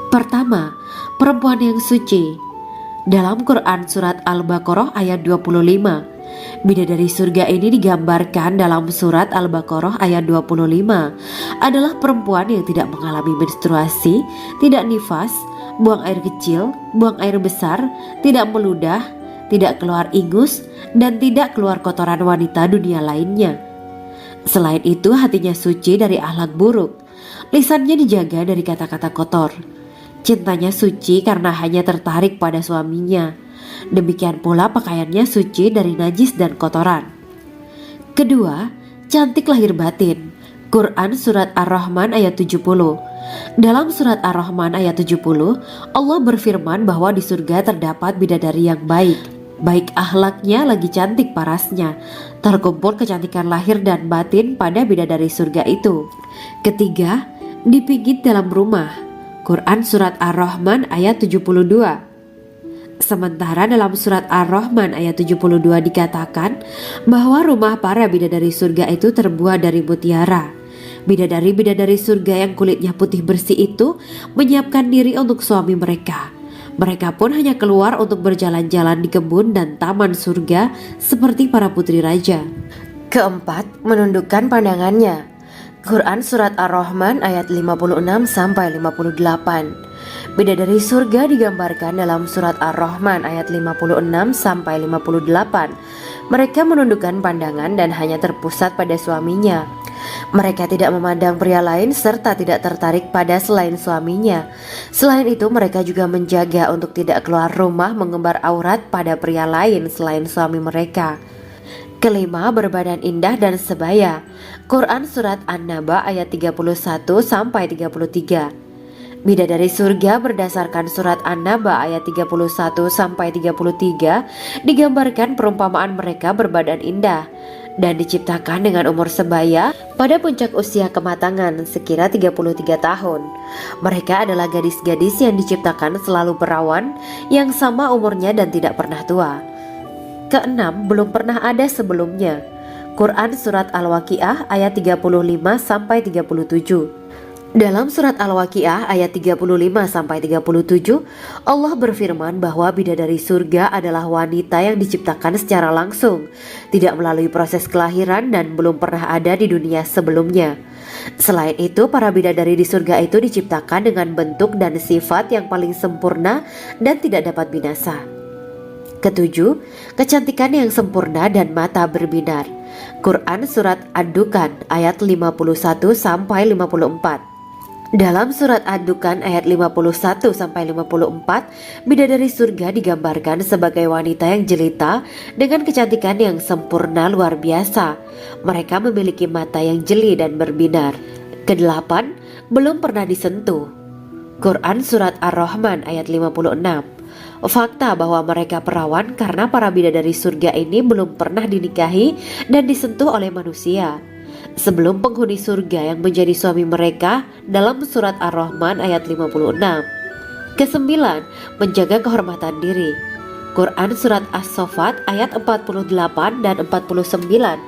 Pertama, perempuan yang suci. Dalam Quran Surat Al-Baqarah ayat 25, bidadari surga ini digambarkan dalam Surat Al-Baqarah ayat 25 adalah perempuan yang tidak mengalami menstruasi, tidak nifas, buang air kecil, buang air besar, tidak meludah, tidak keluar ingus, dan tidak keluar kotoran wanita dunia lainnya. Selain itu hatinya suci dari akhlak buruk, lisannya dijaga dari kata-kata kotor. Cintanya suci karena hanya tertarik pada suaminya. Demikian pula pakaiannya suci dari najis dan kotoran. Kedua, cantik lahir batin. Quran Surat Ar-Rahman ayat 70. Dalam Surat Ar-Rahman ayat 70, Allah berfirman bahwa di surga terdapat bidadari yang baik. Baik akhlaknya lagi cantik parasnya. Terkumpul kecantikan lahir dan batin pada bidadari surga itu. Ketiga, dipijit dalam rumah. Quran Surat Ar-Rahman ayat 72. Sementara dalam Surat Ar-Rahman ayat 72 dikatakan bahwa rumah para bidadari surga itu terbuat dari mutiara. Bidadari-bidadari surga yang kulitnya putih bersih itu menyiapkan diri untuk suami mereka. Mereka pun hanya keluar untuk berjalan-jalan di kebun dan taman surga seperti para putri raja. Keempat, menundukkan pandangannya. Quran Surat Ar-Rahman ayat 56-58. Bidadari surga digambarkan dalam Surat Ar-Rahman ayat 56-58. Mereka menundukkan pandangan dan hanya terpusat pada suaminya. Mereka tidak memandang pria lain serta tidak tertarik pada selain suaminya. Selain itu, mereka juga menjaga untuk tidak keluar rumah mengembar aurat pada pria lain selain suami mereka. Kelima, berbadan indah dan sebaya. Quran Surat An-Naba ayat 31-33. Bidadari surga berdasarkan Surat An-Naba ayat 31-33 digambarkan perumpamaan mereka berbadan indah dan diciptakan dengan umur sebaya pada puncak usia kematangan sekira 33 tahun. Mereka adalah gadis-gadis yang diciptakan selalu perawan yang sama umurnya dan tidak pernah tua. Keenam, belum pernah ada sebelumnya. Quran Surat Al-Waqiah ayat 35-37. Dalam surat Al-Waqiah ayat 35-37, Allah berfirman bahwa bidadari surga adalah wanita yang diciptakan secara langsung, tidak melalui proses kelahiran dan belum pernah ada di dunia sebelumnya. Selain itu, para bidadari di surga itu diciptakan dengan bentuk dan sifat yang paling sempurna dan tidak dapat binasa. Ketujuh, kecantikan yang sempurna dan mata berbinar. Quran Surat Ad-Dukan ayat 51-54. Dalam surat Ad-Dukan ayat 51-54, bidadari surga digambarkan sebagai wanita yang jelita dengan kecantikan yang sempurna luar biasa. Mereka memiliki mata yang jeli dan berbinar. Kedelapan, belum pernah disentuh. Quran Surat Ar-Rahman ayat 56. Fakta bahwa mereka perawan karena para bidadari surga ini belum pernah dinikahi dan disentuh oleh manusia sebelum penghuni surga yang menjadi suami mereka dalam surat Ar-Rahman ayat 56. Kesembilan, menjaga kehormatan diri. Quran Surat As-Saffat ayat 48 dan 49.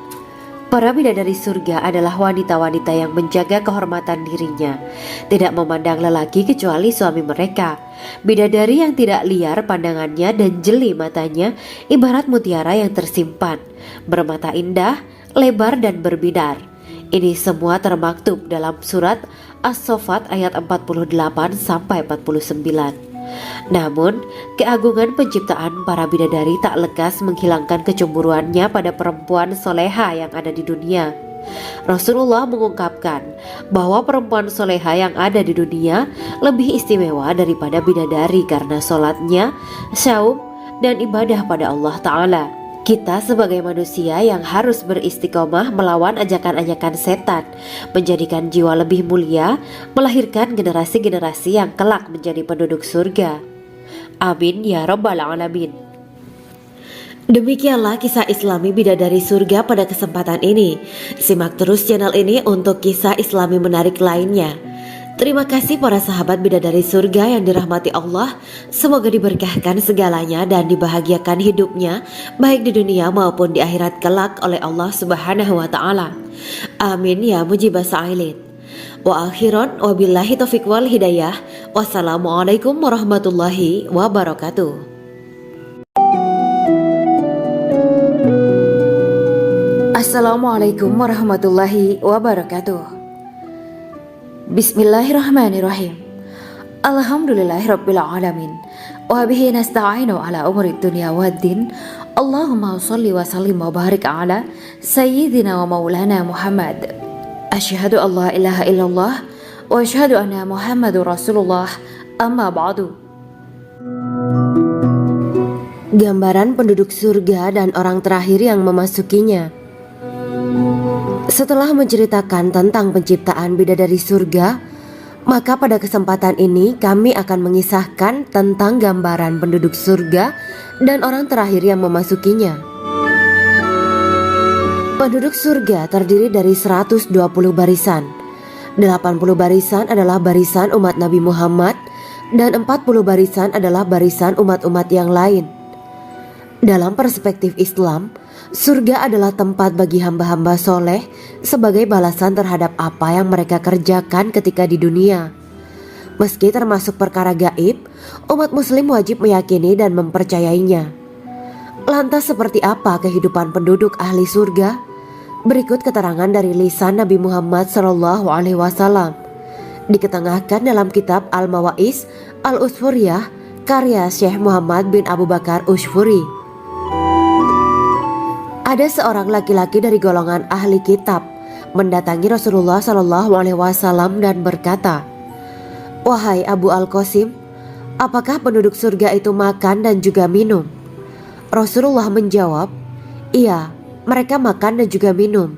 Para bidadari surga adalah wanita-wanita yang menjaga kehormatan dirinya, tidak memandang lelaki kecuali suami mereka. Bidadari yang tidak liar pandangannya dan jeli matanya ibarat mutiara yang tersimpan, bermata indah, lebar dan berbinar. Ini semua termaktub dalam surat As-Saffat ayat 48-49. Namun, keagungan penciptaan para bidadari tak lekas menghilangkan kecemburuannya pada perempuan soleha yang ada di dunia. Rasulullah mengungkapkan bahwa perempuan soleha yang ada di dunia lebih istimewa daripada bidadari karena sholatnya, saum, dan ibadah pada Allah Ta'ala. Kita sebagai manusia yang harus beristiqomah melawan ajakan-ajakan setan, menjadikan jiwa lebih mulia, melahirkan generasi-generasi yang kelak menjadi penduduk surga. Amin ya Rabbal Alamin. Demikianlah kisah Islami bidadari surga pada kesempatan ini. Simak terus channel ini untuk kisah Islami menarik lainnya. Terima kasih para sahabat bidadari surga yang dirahmati Allah. Semoga diberkahkan segalanya dan dibahagiakan hidupnya baik di dunia maupun di akhirat kelak oleh Allah Subhanahu wa taala. Amin ya mujibah sa'ilin. Wa akhiran wabillahi taufiq wal hidayah. Wassalamualaikum warahmatullahi wabarakatuh. Assalamualaikum warahmatullahi wabarakatuh. Bismillahirrahmanirrahim. Alhamdulillahirabbil alamin. Wa bihi nasta'inu ala umuri dunya waddin. Allahumma shalli wa sallim wa barik ala sayyidina wa maulana Muhammad. Asyhadu an la ilaha illallah wa asyhadu anna Muhammadur Rasulullah. Amma ba'du. Gambaran penduduk surga dan orang terakhir yang memasukinya. Setelah menceritakan tentang penciptaan bidadari surga, maka pada kesempatan ini kami akan mengisahkan tentang gambaran penduduk surga dan orang terakhir yang memasukinya. Penduduk surga terdiri dari 120 barisan. 80 barisan adalah barisan umat Nabi Muhammad dan 40 barisan adalah barisan umat-umat yang lain. Dalam perspektif Islam, surga adalah tempat bagi hamba-hamba soleh sebagai balasan terhadap apa yang mereka kerjakan ketika di dunia. Meski termasuk perkara gaib, umat muslim wajib meyakini dan mempercayainya. Lantas seperti apa kehidupan penduduk ahli surga? Berikut keterangan dari lisan Nabi Muhammad SAW, diketengahkan dalam kitab Al-Mawaiz Al-Usfuriyah karya Syekh Muhammad bin Abu Bakar Usfuri. Ada seorang laki-laki dari golongan ahli kitab mendatangi Rasulullah SAW dan berkata, "Wahai Abu Al-Qasim, apakah penduduk surga itu makan dan juga minum?" Rasulullah menjawab, "Iya, mereka makan dan juga minum."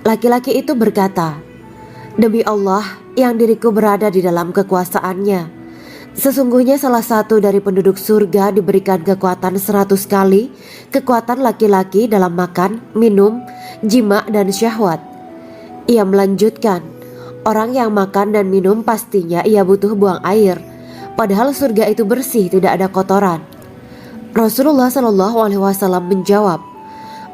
Laki-laki itu berkata, "Demi Allah yang diriku berada di dalam kekuasaannya, sesungguhnya salah satu dari penduduk surga diberikan kekuatan 100 kali kekuatan laki-laki dalam makan, minum, jima, dan syahwat." Ia melanjutkan, "Orang yang makan dan minum pastinya ia butuh buang air, padahal surga itu bersih, tidak ada kotoran." Rasulullah SAW menjawab,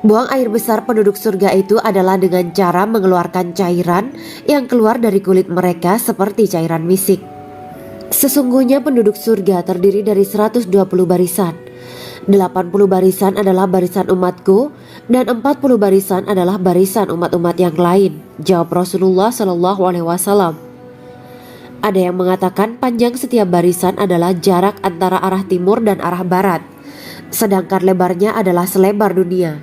"Buang air besar penduduk surga itu adalah dengan cara mengeluarkan cairan yang keluar dari kulit mereka seperti cairan misik. Sesungguhnya penduduk surga terdiri dari 120 barisan. 80 barisan adalah barisan umatku dan 40 barisan adalah barisan umat-umat yang lain," jawab Rasulullah SAW. Ada yang mengatakan panjang setiap barisan adalah jarak antara arah timur dan arah barat, sedangkan lebarnya adalah selebar dunia.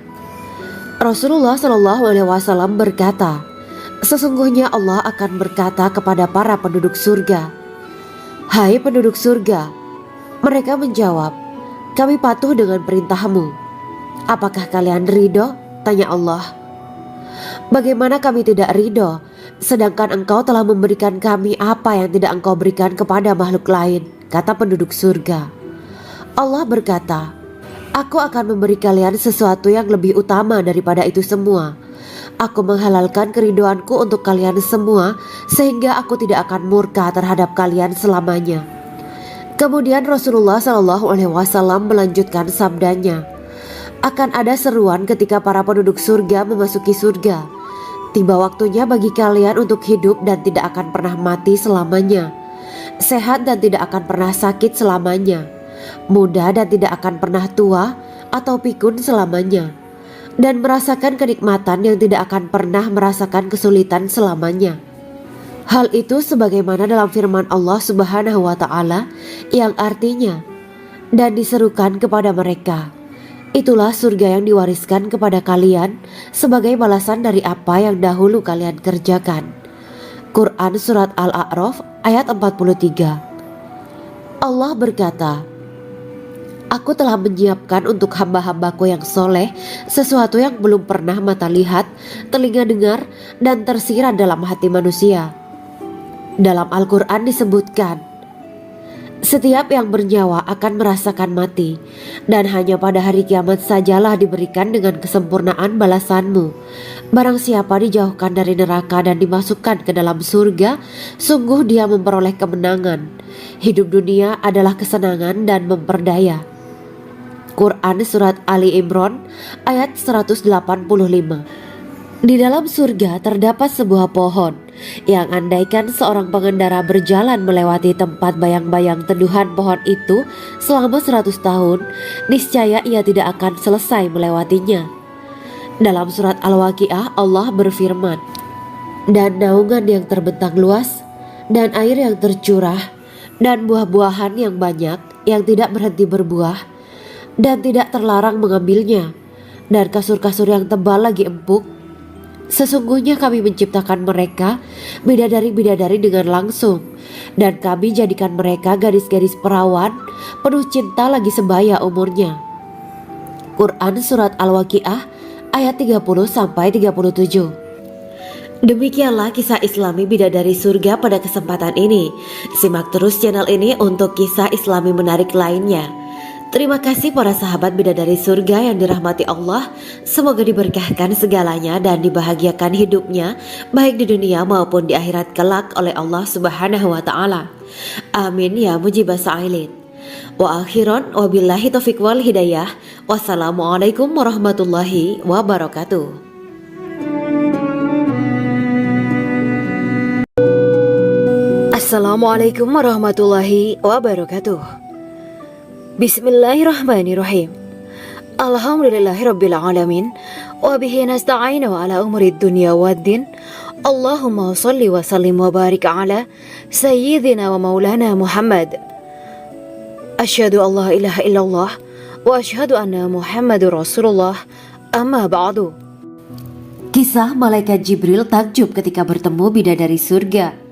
Rasulullah SAW berkata, "Sesungguhnya Allah akan berkata kepada para penduduk surga, 'Hai penduduk surga,' mereka menjawab, 'Kami patuh dengan perintahmu.' 'Apakah kalian ridho?' tanya Allah. 'Bagaimana kami tidak ridho, sedangkan engkau telah memberikan kami apa yang tidak engkau berikan kepada makhluk lain,' kata penduduk surga. Allah berkata, 'Aku akan memberi kalian sesuatu yang lebih utama daripada itu semua. Aku menghalalkan keridoanku untuk kalian semua sehingga aku tidak akan murka terhadap kalian selamanya.'" Kemudian Rasulullah SAW melanjutkan sabdanya, "Akan ada seruan ketika para penduduk surga memasuki surga. Tiba waktunya bagi kalian untuk hidup dan tidak akan pernah mati selamanya, sehat dan tidak akan pernah sakit selamanya, muda dan tidak akan pernah tua atau pikun selamanya, dan merasakan kenikmatan yang tidak akan pernah merasakan kesulitan selamanya." Hal itu sebagaimana dalam firman Allah Subhanahu wa Ta'ala yang artinya, "Dan diserukan kepada mereka, itulah surga yang diwariskan kepada kalian sebagai balasan dari apa yang dahulu kalian kerjakan." Quran Surat Al-A'raf ayat 43. Allah berkata, "Aku telah menyiapkan untuk hamba-hambaku yang soleh sesuatu yang belum pernah mata lihat, telinga dengar, dan tersirat dalam hati manusia." Dalam Al-Quran disebutkan, "Setiap yang bernyawa akan merasakan mati, dan hanya pada hari kiamat sajalah diberikan dengan kesempurnaan balasanmu. Barang siapa dijauhkan dari neraka dan dimasukkan ke dalam surga, sungguh dia memperoleh kemenangan. Hidup dunia adalah kesenangan dan memperdaya." Quran Surat Ali Imran ayat 185. Di dalam surga terdapat sebuah pohon yang andaikan seorang pengendara berjalan melewati tempat bayang-bayang teduhan pohon itu selama 100 tahun, niscaya ia tidak akan selesai melewatinya. Dalam surat Al-Waqiah Allah berfirman, "Dan naungan yang terbentang luas, dan air yang tercurah, dan buah-buahan yang banyak yang tidak berhenti berbuah, dan tidak terlarang mengambilnya, dan kasur-kasur yang tebal lagi empuk. Sesungguhnya kami menciptakan mereka bidadari-bidadari dengan langsung, dan kami jadikan mereka gadis-gadis perawan penuh cinta lagi sebaya umurnya." Quran Surat Al-Waqiah ayat 30-37. Demikianlah kisah Islami bidadari surga pada kesempatan ini. Simak terus channel ini untuk kisah Islami menarik lainnya. Terima kasih para sahabat bidadari surga yang dirahmati Allah. Semoga diberkahkan segalanya dan dibahagiakan hidupnya baik di dunia maupun di akhirat kelak oleh Allah Subhanahu wa Ta'ala. Amin ya mujibas sa'ilin. Wa akhiran wabillahi taufiq wal hidayah. Wassalamualaikum warahmatullahi wabarakatuh. Assalamualaikum warahmatullahi wabarakatuh. Bismillahirrahmanirrahim. Alhamdulillahirabbil alamin wa bihi nasta'inu ala umurid dunya waddin. Allahumma shalli wa sallim wa barik ala sayyidina wa maulana Muhammad. Asyhadu an la ilaha illallah wa asyhadu anna Muhammadur Rasulullah. Amma ba'du. Kisah malaikat Jibril takjub ketika bertemu bidadari surga.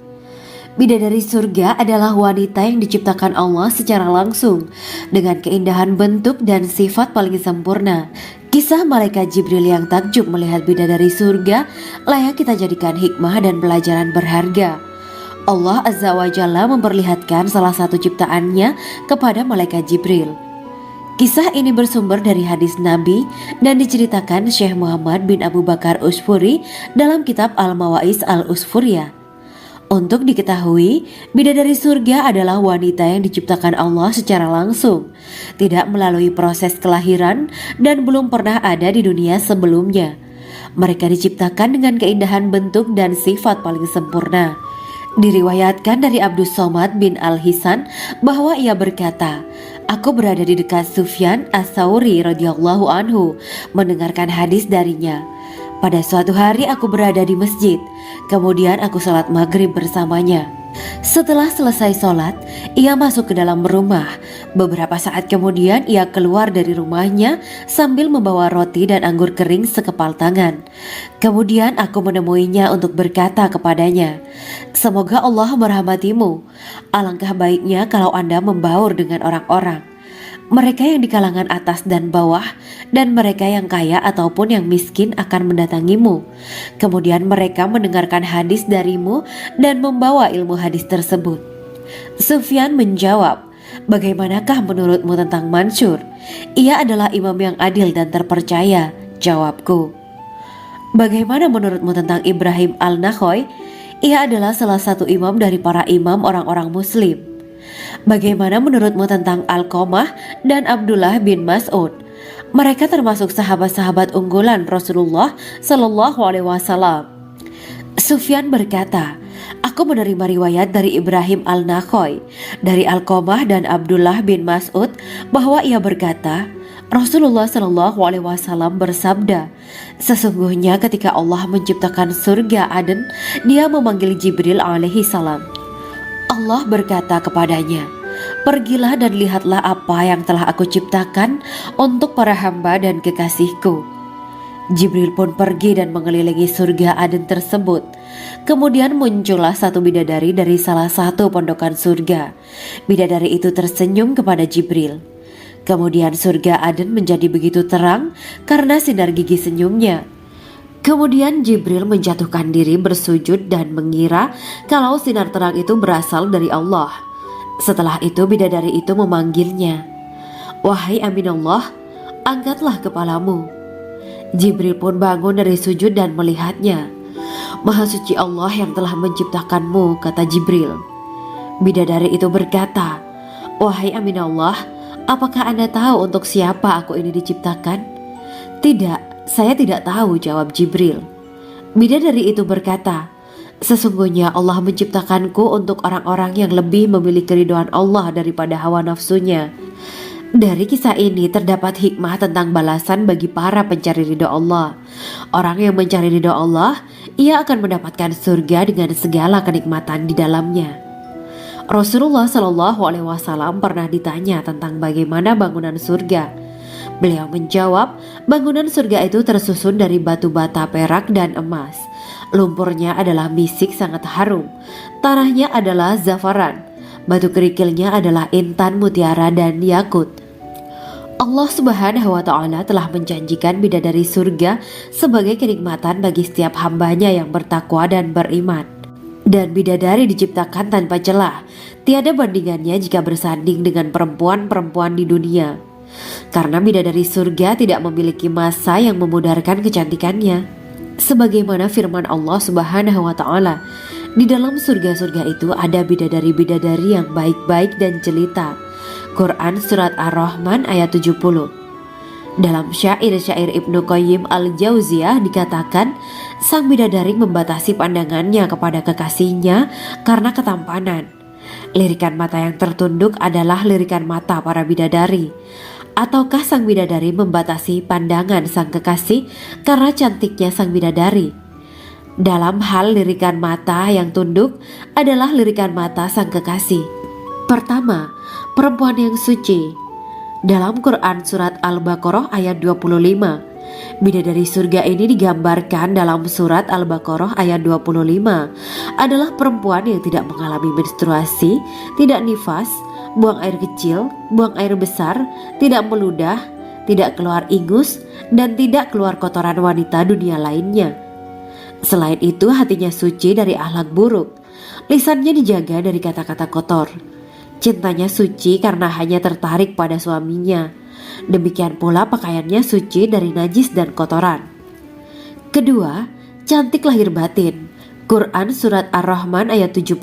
Bidadari surga adalah wanita yang diciptakan Allah secara langsung dengan keindahan bentuk dan sifat paling sempurna. Kisah malaikat Jibril yang takjub melihat bidadari surga layak kita jadikan hikmah dan pelajaran berharga. Allah Azza wa Jalla memperlihatkan salah satu ciptaannya kepada malaikat Jibril. Kisah ini bersumber dari hadis Nabi dan diceritakan Syekh Muhammad bin Abu Bakar Usfuri dalam kitab Al-Mawaiz Al-Usfuriyah. Untuk diketahui, bidadari surga adalah wanita yang diciptakan Allah secara langsung, tidak melalui proses kelahiran dan belum pernah ada di dunia sebelumnya. Mereka diciptakan dengan keindahan bentuk dan sifat paling sempurna. Diriwayatkan dari Abdus Somad bin Al-Hisan bahwa ia berkata, "Aku berada di dekat Sufyan As-Sauri radhiyallahu anhu mendengarkan hadis darinya. Pada suatu hari aku berada di masjid, kemudian aku sholat maghrib bersamanya. Setelah selesai sholat, ia masuk ke dalam rumah. Beberapa saat kemudian ia keluar dari rumahnya sambil membawa roti dan anggur kering sekepal tangan. Kemudian aku menemuinya untuk berkata kepadanya, 'Semoga Allah merahmatimu. Alangkah baiknya kalau Anda membaur dengan orang-orang. Mereka yang di kalangan atas dan bawah dan mereka yang kaya ataupun yang miskin akan mendatangimu. Kemudian mereka mendengarkan hadis darimu dan membawa ilmu hadis tersebut.' Sufyan menjawab, 'Bagaimanakah menurutmu tentang Mansur? Ia adalah imam yang adil dan terpercaya.' Jawabku. 'Bagaimana menurutmu tentang Ibrahim Al-Nakhoy? Ia adalah salah satu imam dari para imam orang-orang muslim.' 'Bagaimana menurutmu tentang Alqamah dan Abdullah bin Mas'ud? Mereka termasuk sahabat-sahabat unggulan Rasulullah Sallallahu Alaihi Wasallam.' Sufyan berkata, 'Aku menerima riwayat dari Ibrahim Al-Nakhoy, dari Alqamah dan Abdullah bin Mas'ud bahwa ia berkata, Rasulullah Sallallahu Alaihi Wasallam bersabda, sesungguhnya ketika Allah menciptakan surga Aden, Dia memanggil Jibril alaihi salam. Allah berkata kepadanya, pergilah dan lihatlah apa yang telah aku ciptakan untuk para hamba dan kekasihku. Jibril pun pergi dan mengelilingi surga Aden tersebut. Kemudian muncullah satu bidadari dari salah satu pondokan surga. Bidadari itu tersenyum kepada Jibril. Kemudian surga Aden menjadi begitu terang karena sinar gigi senyumnya. Kemudian Jibril menjatuhkan diri bersujud dan mengira kalau sinar terang itu berasal dari Allah. Setelah itu bidadari itu memanggilnya, wahai Aminullah, angkatlah kepalamu. Jibril pun bangun dari sujud dan melihatnya. Maha suci Allah yang telah menciptakanmu, kata Jibril. Bidadari itu berkata, wahai Aminullah, apakah Anda tahu untuk siapa aku ini diciptakan? Tidak. Saya tidak tahu, jawab Jibril. Bidadari itu berkata, sesungguhnya Allah menciptakanku untuk orang-orang yang lebih memilih keridhaan Allah daripada hawa nafsunya. Dari kisah ini terdapat hikmah tentang balasan bagi para pencari ridha Allah. Orang yang mencari ridha Allah, ia akan mendapatkan surga dengan segala kenikmatan di dalamnya. Rasulullah Shallallahu Alaihi Wasallam pernah ditanya tentang bagaimana bangunan surga. Beliau menjawab, bangunan surga itu tersusun dari batu bata, perak, dan emas. Lumpurnya adalah misik sangat harum. Tanahnya adalah zafaran. Batu kerikilnya adalah intan, mutiara, dan yakut. Allah Subhanahu wa Ta'ala telah menjanjikan bidadari surga sebagai kenikmatan bagi setiap hambanya yang bertakwa dan beriman. Dan bidadari diciptakan tanpa celah. Tiada bandingannya jika bersanding dengan perempuan-perempuan di dunia. Karena bidadari surga tidak memiliki masa yang memudarkan kecantikannya. Sebagaimana firman Allah Subhanahu wa Ta'ala, di dalam surga-surga itu ada bidadari-bidadari yang baik-baik dan jelita. Quran Surat Ar-Rahman ayat 70. Dalam syair-syair Ibnu Qayyim al-Jauziyah dikatakan, sang bidadari membatasi pandangannya kepada kekasihnya karena ketampanan. Lirikan mata yang tertunduk adalah lirikan mata para bidadari. Ataukah sang bidadari membatasi pandangan sang kekasih karena cantiknya sang bidadari? Dalam hal lirikan mata yang tunduk adalah lirikan mata sang kekasih. Pertama, perempuan yang suci. Dalam Quran Surat Al-Baqarah ayat 25, bidadari surga ini digambarkan dalam Surat Al-Baqarah ayat 25 adalah perempuan yang tidak mengalami menstruasi, tidak nifas, buang air kecil, buang air besar, tidak meludah, tidak keluar ingus, dan tidak keluar kotoran wanita dunia lainnya. Selain itu, hatinya suci dari akhlak buruk, lisannya dijaga dari kata-kata kotor. Cintanya suci karena hanya tertarik pada suaminya. Demikian pula pakaiannya suci dari najis dan kotoran. Kedua, cantik lahir batin. Quran Surat Ar-Rahman ayat 70.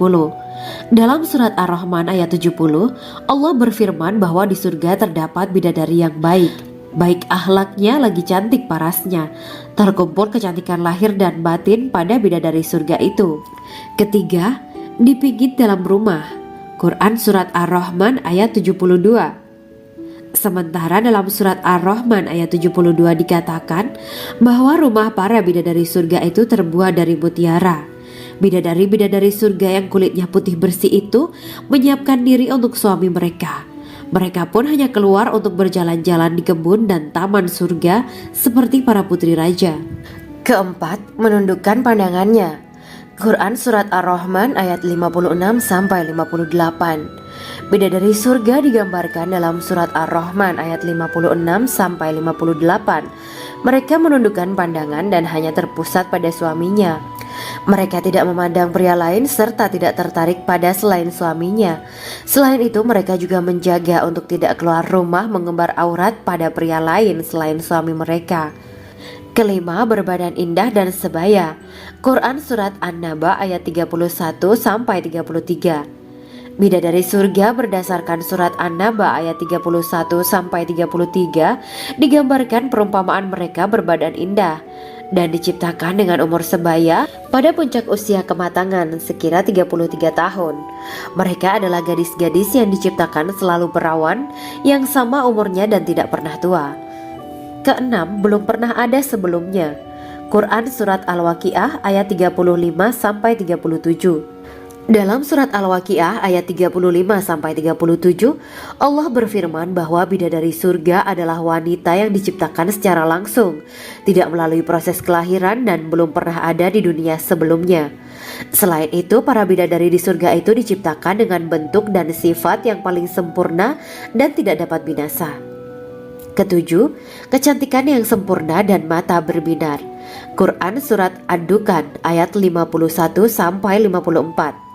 Dalam Surat Ar-Rahman ayat 70, Allah berfirman bahwa di surga terdapat bidadari yang baik. Baik akhlaknya lagi cantik parasnya. Terkumpul kecantikan lahir dan batin pada bidadari surga itu. Ketiga, dipijit dalam rumah. Quran Surat Ar-Rahman ayat 72. Sementara dalam Surat Ar-Rahman ayat 72 dikatakan bahwa rumah para bidadari surga itu terbuat dari mutiara. Bidadari-bidadari surga yang kulitnya putih bersih itu menyiapkan diri untuk suami mereka. Mereka pun hanya keluar untuk berjalan-jalan di kebun dan taman surga seperti para putri raja. Keempat, menundukkan pandangannya. Quran Surat Ar-Rahman ayat 56-58. Bidadari surga digambarkan dalam Surat Ar-Rahman ayat 56-58. Mereka menundukkan pandangan dan hanya terpusat pada suaminya. Mereka tidak memandang pria lain serta tidak tertarik pada selain suaminya. Selain itu, mereka juga menjaga untuk tidak keluar rumah mengembar aurat pada pria lain selain suami mereka. Kelima, berbadan indah dan sebaya. Quran Surat An-Naba ayat 31-33. Bidadari surga berdasarkan Surat An-Naba ayat 31-33 digambarkan perumpamaan mereka berbadan indah dan diciptakan dengan umur sebaya pada puncak usia kematangan sekira 33 tahun. Mereka adalah gadis-gadis yang diciptakan selalu perawan, yang sama umurnya dan tidak pernah tua. Keenam, belum pernah ada sebelumnya. Quran Surat Al-Waqiah ayat 35-37. Dalam Surat Al-Waqiah ayat 35-37, Allah berfirman bahwa bidadari surga adalah wanita yang diciptakan secara langsung, tidak melalui proses kelahiran dan belum pernah ada di dunia sebelumnya. Selain itu, para bidadari di surga itu diciptakan dengan bentuk dan sifat yang paling sempurna dan tidak dapat binasa. Ketujuh, kecantikan yang sempurna dan mata berbinar. Quran Surat Ad-Dukan ayat 51-54.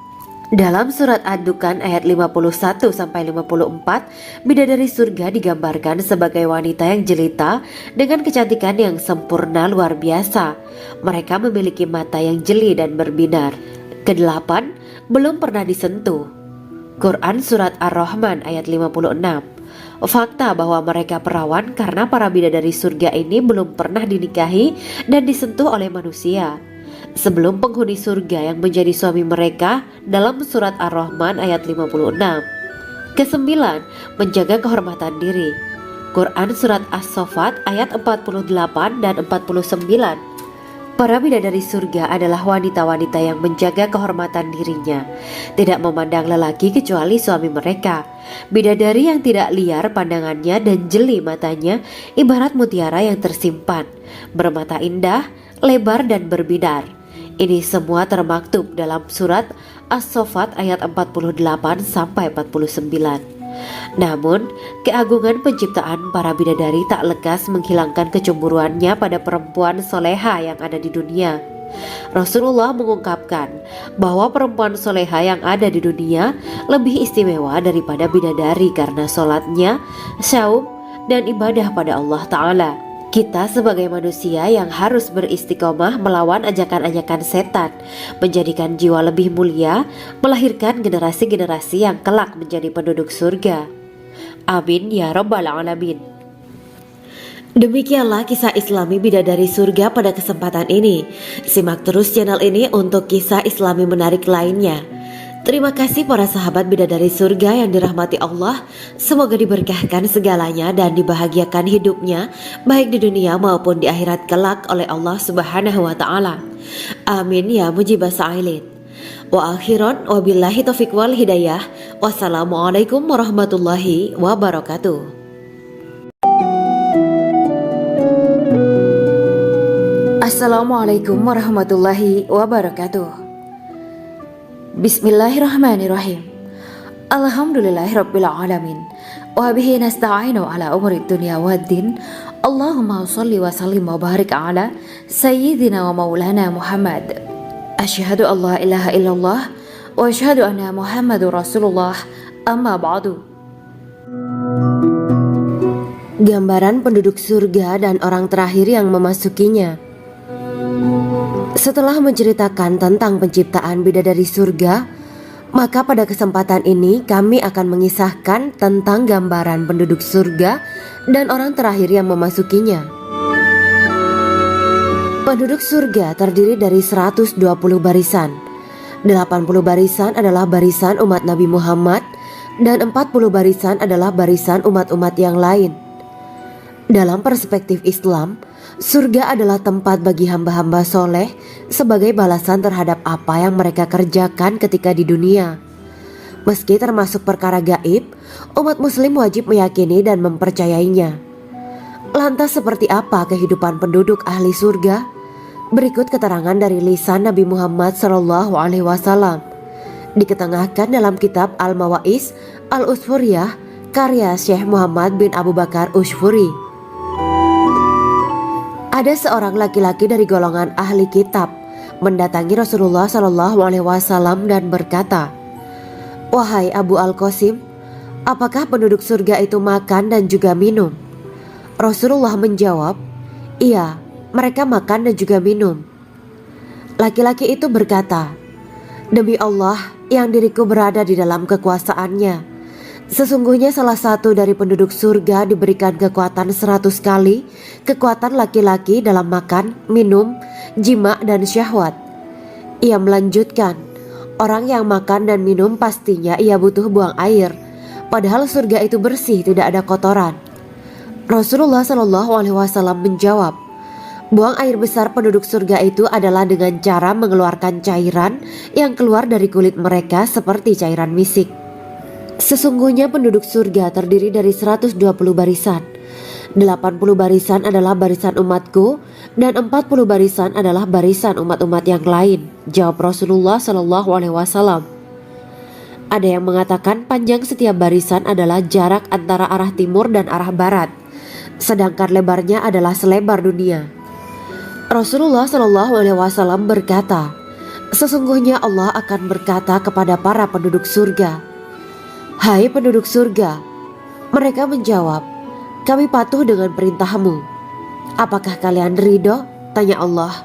Dalam Surat Ad-Dukan ayat 51-54, bidadari surga digambarkan sebagai wanita yang jelita dengan kecantikan yang sempurna luar biasa. Mereka memiliki mata yang jeli dan berbinar. Kedelapan, belum pernah disentuh. Quran Surat Ar-Rahman ayat 56. Fakta bahwa mereka perawan karena para bidadari surga ini belum pernah dinikahi dan disentuh oleh manusia sebelum penghuni surga yang menjadi suami mereka dalam Surat Ar-Rahman ayat 56. Kesembilan, menjaga kehormatan diri. Quran Surat As-Saffat ayat 48 dan 49. Para bidadari surga adalah wanita-wanita yang menjaga kehormatan dirinya, tidak memandang lelaki kecuali suami mereka. Bidadari yang tidak liar pandangannya dan jeli matanya ibarat mutiara yang tersimpan, bermata indah, lebar dan berbinar. Ini semua termaktub dalam Surat As-Saffat ayat 48-49. Namun, keagungan penciptaan para bidadari tak lekas menghilangkan kecemburuannya pada perempuan soleha yang ada di dunia. Rasulullah mengungkapkan bahwa perempuan soleha yang ada di dunia lebih istimewa daripada bidadari karena sholatnya, saum, dan ibadah pada Allah Ta'ala. Kita sebagai manusia yang harus beristiqomah melawan ajakan-ajakan setan, menjadikan jiwa lebih mulia, melahirkan generasi-generasi yang kelak menjadi penduduk surga. Amin ya rabbal alamin. Demikianlah kisah Islami bidadari surga pada kesempatan ini. Simak terus channel ini untuk kisah Islami menarik lainnya. Terima kasih para sahabat bidadari surga yang dirahmati Allah. Semoga diberkahkan segalanya dan dibahagiakan hidupnya baik di dunia maupun di akhirat kelak oleh Allah Subhanahu wa taala. Amin ya mujibah sa'ilin. Wa akhiran wabillahi taufiq wal hidayah. Wassalamualaikum warahmatullahi wabarakatuh. Assalamualaikum warahmatullahi wabarakatuh. Bismillahirrahmanirrahim. Alhamdulillahirabbil alamin. Wa bihi nasta'inu ala umuri dunya waddin. Allahumma shalli wa sallim wa barik ala sayyidina wa maulana Muhammad. Asyhadu an la ilaha illallah wa asyhadu anna Muhammadur Rasulullah. Amma ba'du. Gambaran penduduk surga dan orang terakhir yang memasukinya. Setelah menceritakan tentang penciptaan bidadari surga, maka pada kesempatan ini kami akan mengisahkan tentang gambaran penduduk surga dan orang terakhir yang memasukinya. Penduduk surga terdiri dari 120 barisan. 80 barisan adalah barisan umat Nabi Muhammad dan 40 barisan adalah barisan umat-umat yang lain. Dalam perspektif Islam, surga adalah tempat bagi hamba-hamba soleh sebagai balasan terhadap apa yang mereka kerjakan ketika di dunia. Meski termasuk perkara gaib, umat muslim wajib meyakini dan mempercayainya. Lantas seperti apa kehidupan penduduk ahli surga? Berikut keterangan dari lisan Nabi Muhammad SAW. Diketengahkan dalam kitab Al-Mawaiz Al-Usfuriyah karya Syekh Muhammad bin Abu Bakar Usfuri. Ada seorang laki-laki dari golongan ahli kitab mendatangi Rasulullah SAW dan berkata, "Wahai Abu Al-Qasim, apakah penduduk surga itu makan dan juga minum?" Rasulullah menjawab, "Iya, mereka makan dan juga minum." Laki-laki itu berkata, "Demi Allah yang diriku berada di dalam kekuasaannya, sesungguhnya salah satu dari penduduk surga diberikan kekuatan 100 kali kekuatan laki-laki dalam makan, minum, jima, dan syahwat." Ia melanjutkan, "Orang yang makan dan minum pastinya ia butuh buang air, padahal surga itu bersih, tidak ada kotoran." Rasulullah SAW menjawab, "Buang air besar penduduk surga itu adalah dengan cara mengeluarkan cairan yang keluar dari kulit mereka seperti cairan misik." Sesungguhnya penduduk surga terdiri dari 120 barisan. 80 barisan adalah barisan umatku dan 40 barisan adalah barisan umat-umat yang lain, jawab Rasulullah SAW. Ada yang mengatakan panjang setiap barisan adalah jarak antara arah timur dan arah barat, sedangkan lebarnya adalah selebar dunia. Rasulullah SAW berkata, "Sesungguhnya Allah akan berkata kepada para penduduk surga, 'Hai penduduk surga,' mereka menjawab, 'Kami patuh dengan perintahmu.' 'Apakah kalian ridho?' tanya Allah.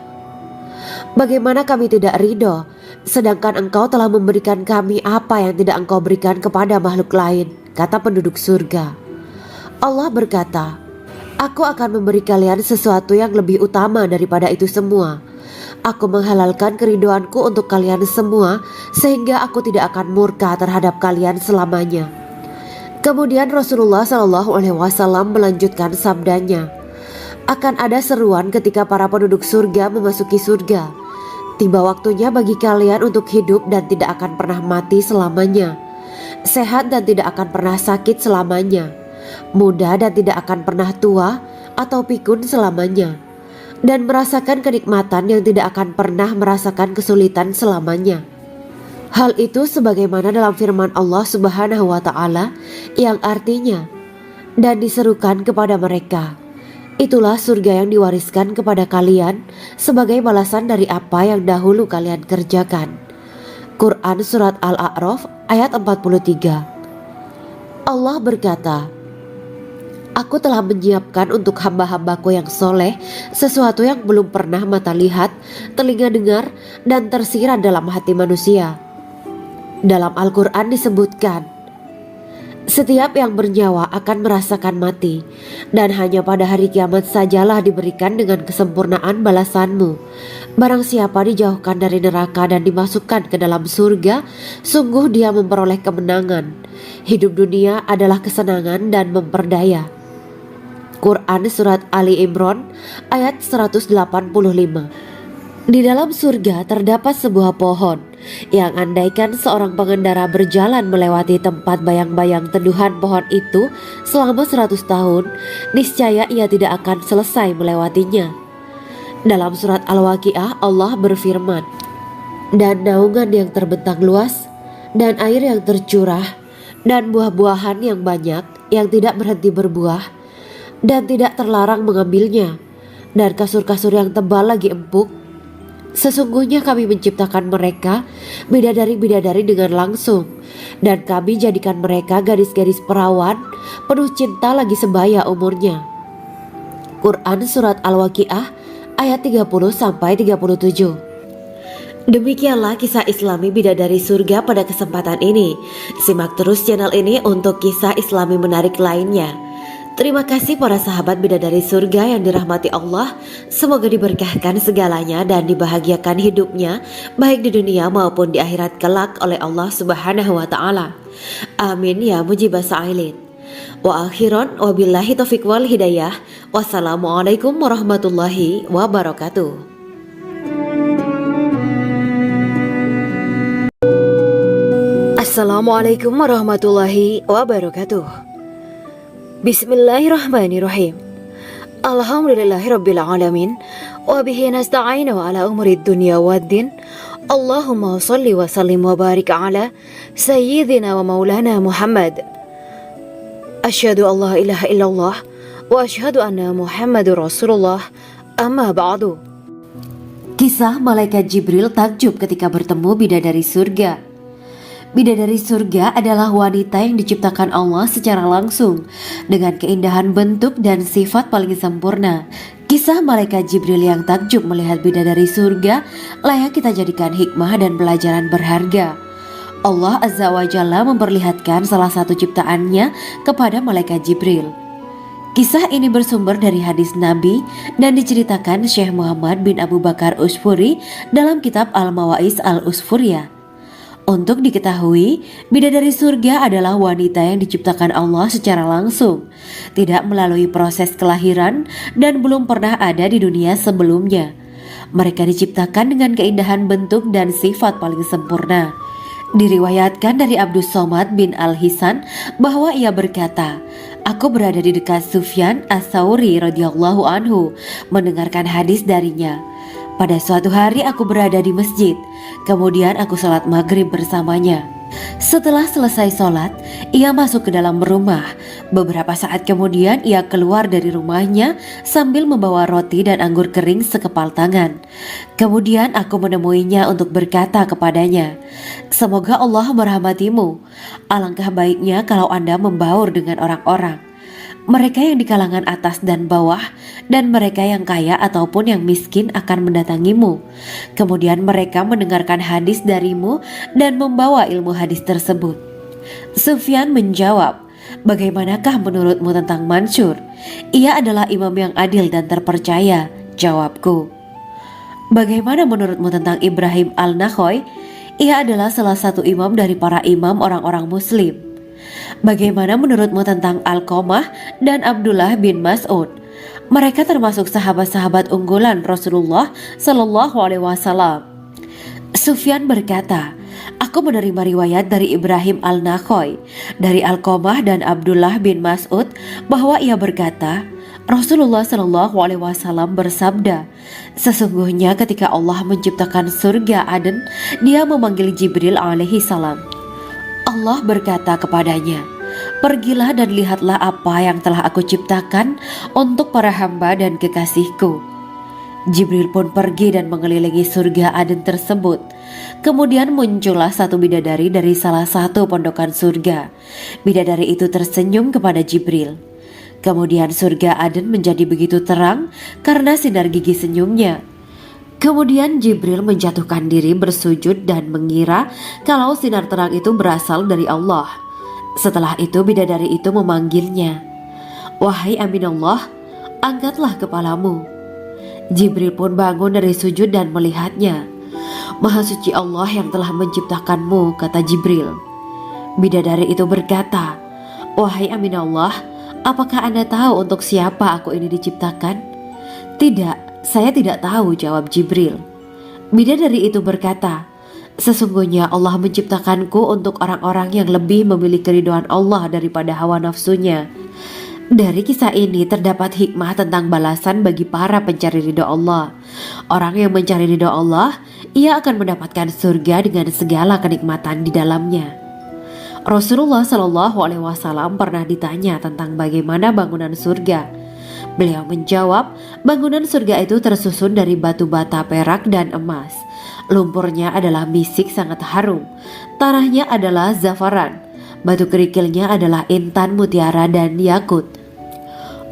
'Bagaimana kami tidak ridho, sedangkan engkau telah memberikan kami apa yang tidak engkau berikan kepada makhluk lain,' kata penduduk surga. Allah berkata, 'Aku akan memberi kalian sesuatu yang lebih utama daripada itu semua. Aku menghalalkan keridoanku untuk kalian semua sehingga aku tidak akan murka terhadap kalian selamanya.'" Kemudian Rasulullah SAW melanjutkan sabdanya, "Akan ada seruan ketika para penduduk surga memasuki surga. Tiba waktunya bagi kalian untuk hidup dan tidak akan pernah mati selamanya, sehat dan tidak akan pernah sakit selamanya, muda dan tidak akan pernah tua atau pikun selamanya, dan merasakan kenikmatan yang tidak akan pernah merasakan kesulitan selamanya." Hal itu sebagaimana dalam firman Allah Subhanahu wa taala yang artinya, "Dan diserukan kepada mereka, itulah surga yang diwariskan kepada kalian sebagai balasan dari apa yang dahulu kalian kerjakan." Quran Surat Al-A'raf ayat 43. Allah berkata, "Aku telah menyiapkan untuk hamba-hambaku yang soleh sesuatu yang belum pernah mata lihat, telinga dengar, dan tersirat dalam hati manusia." Dalam Al-Quran disebutkan, Setiap yang bernyawa akan merasakan mati, dan hanya pada hari kiamat sajalah diberikan dengan kesempurnaan balasanmu. Barang siapa dijauhkan dari neraka dan dimasukkan ke dalam surga, sungguh dia memperoleh kemenangan. Hidup dunia adalah kesenangan dan memperdaya. Quran Surat Ali Imran ayat 185. Di dalam surga terdapat sebuah pohon yang andaikan seorang pengendara berjalan melewati tempat bayang-bayang teduhan pohon itu selama 100 tahun, niscaya ia tidak akan selesai melewatinya. Dalam surat Al-Waqiah Allah berfirman, "Dan naungan yang terbentang luas, dan air yang tercurah, dan buah-buahan yang banyak yang tidak berhenti berbuah, dan tidak terlarang mengambilnya, dan kasur-kasur yang tebal lagi empuk. Sesungguhnya kami menciptakan mereka bidadari-bidadari dengan langsung, dan kami jadikan mereka gadis-gadis perawan penuh cinta lagi sebaya umurnya." Quran Surat Al-Waqiah ayat 30-37. Demikianlah kisah Islami bidadari surga pada kesempatan ini. Simak terus channel ini untuk kisah Islami menarik lainnya. Terima kasih para sahabat bidadari surga yang dirahmati Allah. Semoga diberkahkan segalanya dan dibahagiakan hidupnya baik di dunia maupun di akhirat kelak oleh Allah Subhanahu wa taala. Amin ya mujibas sa'ilin. Wa akhiran wabillahi taufiq wal hidayah. Wassalamualaikum warahmatullahi wabarakatuh. Assalamualaikum warahmatullahi wabarakatuh. Bismillahirrahmanirrahim. Alhamdulillahirabbil alamin wa bihi nasta'inu ala umuri dunya waddin. Allahumma shalli wa sallim wa barik ala sayyidina wa maulana Muhammad. Asyhadu an la ilaha illallah wa asyhadu anna Muhammadur Rasulullah. Amma ba'du. Kisah malaikat Jibril takjub ketika bertemu bidadari surga. Bidadari surga adalah wanita yang diciptakan Allah secara langsung dengan keindahan bentuk dan sifat paling sempurna. Kisah malaikat Jibril yang takjub melihat bidadari surga layak kita jadikan hikmah dan pelajaran berharga. Allah Azza wa Jalla memperlihatkan salah satu ciptaannya kepada malaikat Jibril. Kisah ini bersumber dari hadis Nabi dan diceritakan Syekh Muhammad bin Abu Bakar Usfuri dalam kitab Al-Mawaiz Al-Usfuriyah. Untuk diketahui, bidadari surga adalah wanita yang diciptakan Allah secara langsung, tidak melalui proses kelahiran dan belum pernah ada di dunia sebelumnya. Mereka diciptakan dengan keindahan bentuk dan sifat paling sempurna. Diriwayatkan dari Abdus Somad bin Al-Hisan bahwa ia berkata, "Aku berada di dekat Sufyan As-Sauri radhiyallahu anhu mendengarkan hadis darinya. Pada suatu hari aku berada di masjid, kemudian aku sholat maghrib bersamanya. Setelah selesai sholat, ia masuk ke dalam rumah. Beberapa saat kemudian ia keluar dari rumahnya sambil membawa roti dan anggur kering sekepal tangan. Kemudian aku menemuinya untuk berkata kepadanya, 'Semoga Allah merahmatimu. Alangkah baiknya kalau Anda membaur dengan orang-orang. Mereka yang di kalangan atas dan bawah, dan mereka yang kaya ataupun yang miskin akan mendatangimu. Kemudian mereka mendengarkan hadis darimu dan membawa ilmu hadis tersebut.' Sufyan menjawab, 'Bagaimanakah menurutmu tentang Mansur? Ia adalah imam yang adil dan terpercaya.' Jawabku. 'Bagaimana menurutmu tentang Ibrahim Al-Nakhoy? Ia adalah salah satu imam dari para imam orang-orang muslim.' 'Bagaimana menurutmu tentang Alqamah dan Abdullah bin Mas'ud? Mereka termasuk sahabat-sahabat unggulan Rasulullah Sallallahu Alaihi Wasallam.' Sufyan berkata, 'Aku menerima riwayat dari Ibrahim Al-Nakhoy, dari Alqamah dan Abdullah bin Mas'ud bahwa ia berkata, Rasulullah Sallallahu Alaihi Wasallam bersabda, sesungguhnya ketika Allah menciptakan surga Aden, Dia memanggil Jibril alaihi salam. Allah berkata kepadanya, pergilah dan lihatlah apa yang telah aku ciptakan untuk para hamba dan kekasihku. Jibril pun pergi dan mengelilingi surga Aden tersebut. Kemudian muncullah satu bidadari dari salah satu pondokan surga. Bidadari itu tersenyum kepada Jibril. Kemudian surga Aden menjadi begitu terang karena sinar gigi senyumnya. Kemudian Jibril menjatuhkan diri bersujud dan mengira kalau sinar terang itu berasal dari Allah. Setelah itu bidadari itu memanggilnya, "Wahai Aminullah, angkatlah kepalamu." Jibril pun bangun dari sujud dan melihatnya. "Maha suci Allah yang telah menciptakanmu," kata Jibril. Bidadari itu berkata, "Wahai Aminullah, apakah Anda tahu untuk siapa aku ini diciptakan?" "Tidak, saya tidak tahu," jawab Jibril. Bidadari itu berkata, "Sesungguhnya Allah menciptakanku untuk orang-orang yang lebih memilih keridhaan Allah daripada hawa nafsunya." Dari kisah ini terdapat hikmah tentang balasan bagi para pencari ridho Allah. Orang yang mencari ridho Allah, ia akan mendapatkan surga dengan segala kenikmatan di dalamnya. Rasulullah Shallallahu Alaihi Wasallam pernah ditanya tentang bagaimana bangunan surga. Beliau menjawab, bangunan surga itu tersusun dari batu bata, perak, dan emas. Lumpurnya adalah misik sangat harum, tanahnya adalah zafaran, batu kerikilnya adalah intan, mutiara, dan yakut.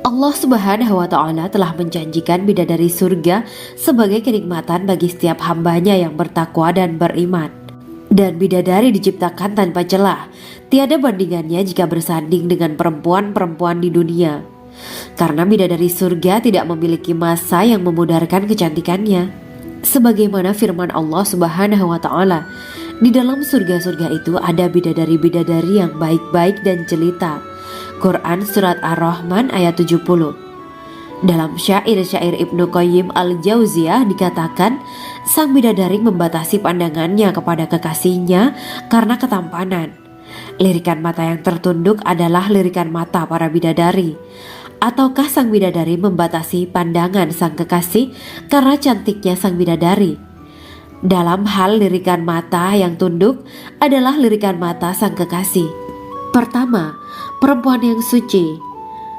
Allah Subhanahu wa Ta'ala telah menjanjikan bidadari surga sebagai kenikmatan bagi setiap hambanya yang bertakwa dan beriman. Dan bidadari diciptakan tanpa celah, tiada bandingannya jika bersanding dengan perempuan-perempuan di dunia. Karena bidadari surga tidak memiliki masa yang memudarkan kecantikannya. Sebagaimana firman Allah Subhanahu wa Ta'ala, di dalam surga-surga itu ada bidadari-bidadari yang baik-baik dan jelita. Quran Surat Ar-Rahman ayat 70. Dalam syair-syair Ibnu Qayyim Al-Jauziyah dikatakan, sang bidadari membatasi pandangannya kepada kekasihnya karena ketampanan. Lirikan mata yang tertunduk adalah lirikan mata para bidadari. Ataukah sang bidadari membatasi pandangan sang kekasih karena cantiknya sang bidadari? Dalam hal lirikan mata yang tunduk adalah lirikan mata sang kekasih. Pertama, perempuan yang suci.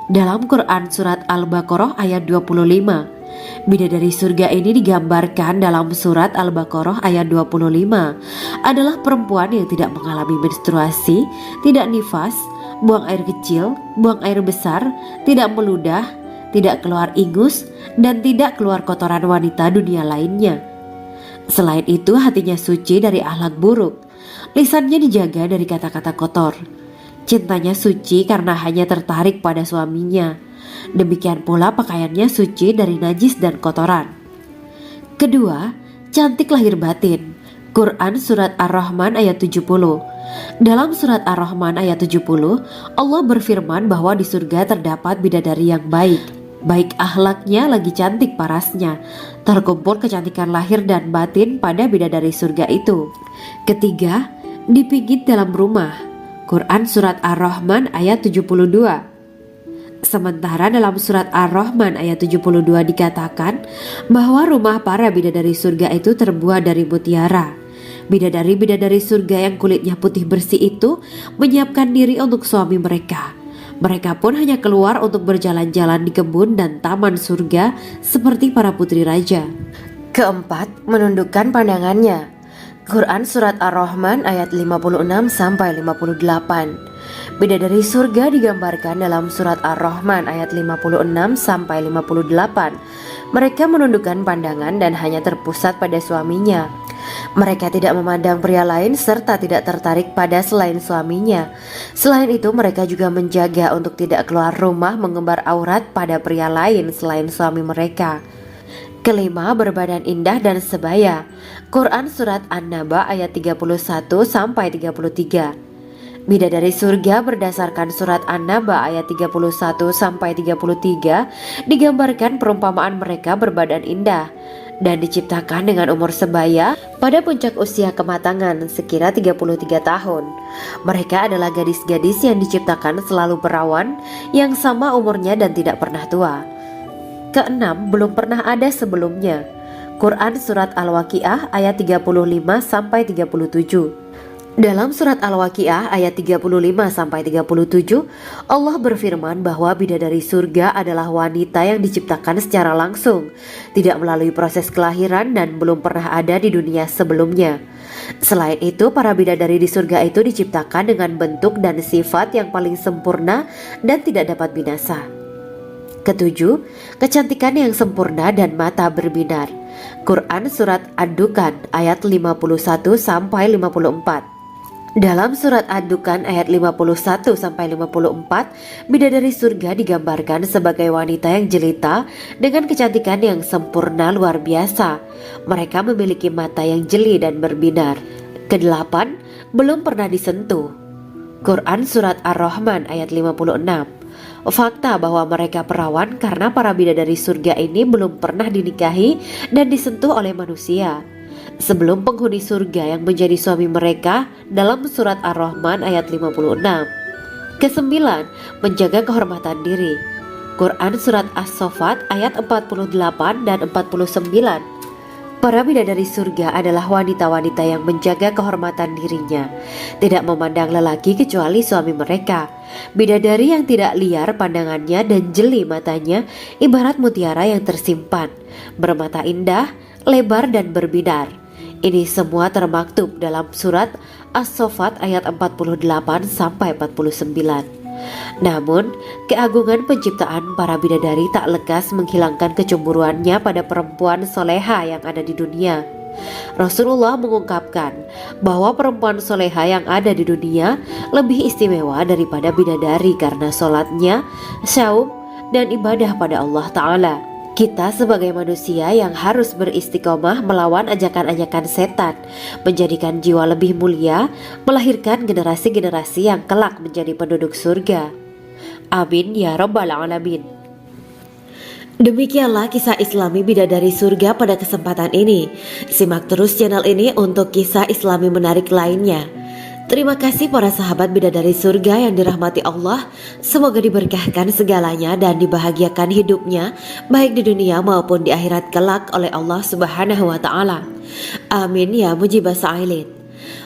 Dalam Quran Surat Al-Baqarah ayat 25, bidadari surga ini digambarkan dalam Surat Al-Baqarah ayat 25 adalah perempuan yang tidak mengalami menstruasi, tidak nifas, buang air kecil, buang air besar, tidak meludah, tidak keluar ingus, dan tidak keluar kotoran wanita dunia lainnya. Selain itu, hatinya suci dari akhlak buruk, lisannya dijaga dari kata-kata kotor. Cintanya suci karena hanya tertarik pada suaminya. Demikian pula pakaiannya suci dari najis dan kotoran. Kedua, cantik lahir batin. Quran Surat Ar-Rahman ayat 70. Dalam Surat Ar-Rahman ayat 70, Allah berfirman bahwa di surga terdapat bidadari yang baik. Baik akhlaknya lagi cantik parasnya. Terkumpul kecantikan lahir dan batin pada bidadari surga itu. Ketiga, dipijit dalam rumah. Quran Surat Ar-Rahman ayat 72. Sementara dalam Surat Ar-Rahman ayat 72 dikatakan bahwa rumah para bidadari surga itu terbuat dari mutiara. Bidadari-bidadari surga yang kulitnya putih bersih itu menyiapkan diri untuk suami mereka. Mereka pun hanya keluar untuk berjalan-jalan di kebun dan taman surga seperti para putri raja. Keempat, menundukkan pandangannya. Quran Surat Ar-Rahman ayat 56-58. Bidadari surga digambarkan dalam Surat Ar-Rahman ayat 56-58. Mereka menundukkan pandangan dan hanya terpusat pada suaminya. Mereka tidak memandang pria lain serta tidak tertarik pada selain suaminya. Selain itu, mereka juga menjaga untuk tidak keluar rumah mengembar aurat pada pria lain selain suami mereka. Kelima, berbadan indah dan sebaya. Quran Surat An-Naba ayat 31-33. Bidadari surga berdasarkan Surat An-Naba ayat 31-33 digambarkan perumpamaan mereka berbadan indah dan diciptakan dengan umur sebaya pada puncak usia kematangan sekira 33 tahun. Mereka adalah gadis-gadis yang diciptakan selalu perawan, yang sama umurnya dan tidak pernah tua. Keenam, belum pernah ada sebelumnya. Quran Surat Al-Waqiah ayat 35-37. Dalam Surat Al-Waqiah ayat 35-37, Allah berfirman bahwa bidadari surga adalah wanita yang diciptakan secara langsung, tidak melalui proses kelahiran dan belum pernah ada di dunia sebelumnya. Selain itu, para bidadari di surga itu diciptakan dengan bentuk dan sifat yang paling sempurna dan tidak dapat binasa. Ketujuh, kecantikan yang sempurna dan mata berbinar. Quran Surat Ad-Dukhan ayat 51-54. Dalam surat Ad-Dukhan ayat 51-54, bidadari surga digambarkan sebagai wanita yang jelita dengan kecantikan yang sempurna luar biasa. Mereka memiliki mata yang jeli dan berbinar. Kedelapan, belum pernah disentuh. Quran surat Ar-Rahman ayat 56. Fakta bahwa mereka perawan karena para bidadari surga ini belum pernah dinikahi dan disentuh oleh manusia sebelum penghuni surga yang menjadi suami mereka dalam surat Ar-Rahman ayat 56. Kesembilan, menjaga kehormatan diri. Quran surat As-Saffat ayat 48 dan 49. Para bidadari surga adalah wanita-wanita yang menjaga kehormatan dirinya, tidak memandang lelaki kecuali suami mereka. Bidadari yang tidak liar pandangannya dan jeli matanya ibarat mutiara yang tersimpan, bermata indah, lebar dan berbinar. Ini semua termaktub dalam surat As-Saffat ayat 48 sampai 49. Namun, keagungan penciptaan para bidadari tak lekas menghilangkan kecemburuannya pada perempuan soleha yang ada di dunia. Rasulullah mengungkapkan bahwa perempuan soleha yang ada di dunia lebih istimewa daripada bidadari karena sholatnya, saum, dan ibadah pada Allah Ta'ala. Kita sebagai manusia yang harus beristiqomah melawan ajakan-ajakan setan, menjadikan jiwa lebih mulia, melahirkan generasi-generasi yang kelak menjadi penduduk surga. Amin ya Rabbal Alamin. Demikianlah kisah Islami bidadari surga pada kesempatan ini. Simak terus channel ini untuk kisah Islami menarik lainnya. Terima kasih para sahabat bidadari surga yang dirahmati Allah. Semoga diberkahkan segalanya dan dibahagiakan hidupnya baik di dunia maupun di akhirat kelak oleh Allah Subhanahu wa taala. Amin ya mujibah sa'ilin.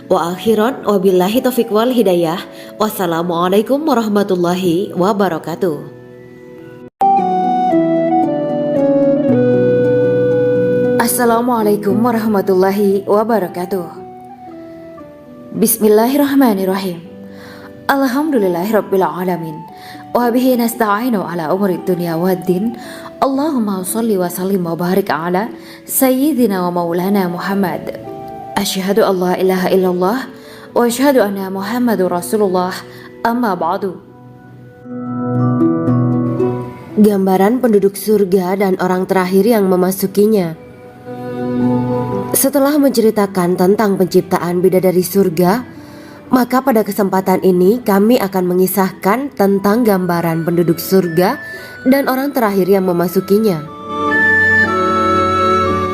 Wa akhiran wabillahi taufiq wal hidayah. Wassalamualaikum warahmatullahi wabarakatuh. Assalamualaikum warahmatullahi wabarakatuh. Bismillahirrahmanirrahim. Alhamdulillahirabbil alamin. Wa bihi nasta'inu ala umuri dunya waddin. Allahumma shalli wa sallim wa barik ala sayyidina wa maulana Muhammad. Asyhadu an la ilaha illallah wa asyhadu anna Muhammadur Rasulullah. Amma ba'du. Gambaran penduduk surga dan orang terakhir yang memasukinya. Setelah menceritakan tentang penciptaan bidadari surga, maka pada kesempatan ini kami akan mengisahkan tentang gambaran penduduk surga dan orang terakhir yang memasukinya.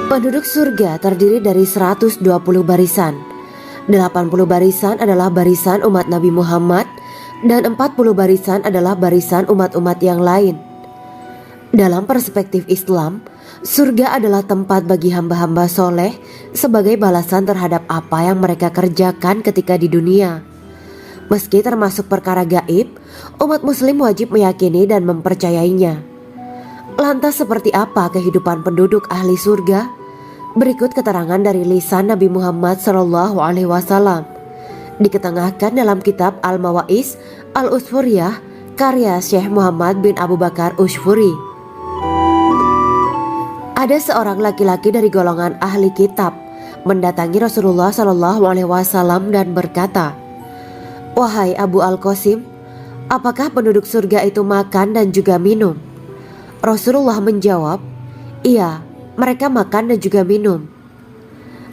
Penduduk surga terdiri dari 120 barisan. 80 barisan adalah barisan umat Nabi Muhammad dan 40 barisan adalah barisan umat-umat yang lain. Dalam perspektif Islam, surga adalah tempat bagi hamba-hamba soleh sebagai balasan terhadap apa yang mereka kerjakan ketika di dunia. Meski termasuk perkara gaib, umat muslim wajib meyakini dan mempercayainya. Lantas seperti apa kehidupan penduduk ahli surga? Berikut keterangan dari lisan Nabi Muhammad SAW. Diketengahkan dalam kitab Al-Mawaiz Al-Usfuriyah karya Syekh Muhammad bin Abu Bakar Usfuri. Ada seorang laki-laki dari golongan ahli kitab mendatangi Rasulullah SAW dan berkata, "Wahai Abu Al-Qasim, apakah penduduk surga itu makan dan juga minum?" Rasulullah menjawab, "Iya, mereka makan dan juga minum."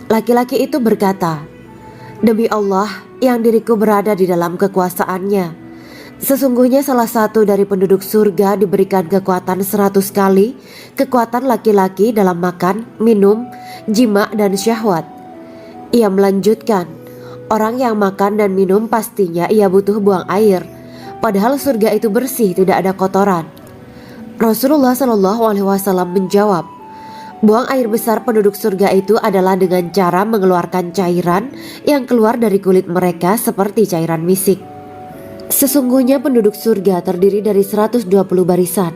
Laki-laki itu berkata, "Demi Allah yang diriku berada di dalam kekuasaannya, sesungguhnya salah satu dari penduduk surga diberikan kekuatan 100 kali kekuatan laki-laki dalam makan, minum, jima, dan syahwat." Ia melanjutkan, "Orang yang makan dan minum pastinya ia butuh buang air, padahal surga itu bersih, tidak ada kotoran." Rasulullah SAW menjawab, "Buang air besar penduduk surga itu adalah dengan cara mengeluarkan cairan yang keluar dari kulit mereka seperti cairan misik." Sesungguhnya penduduk surga terdiri dari 120 barisan.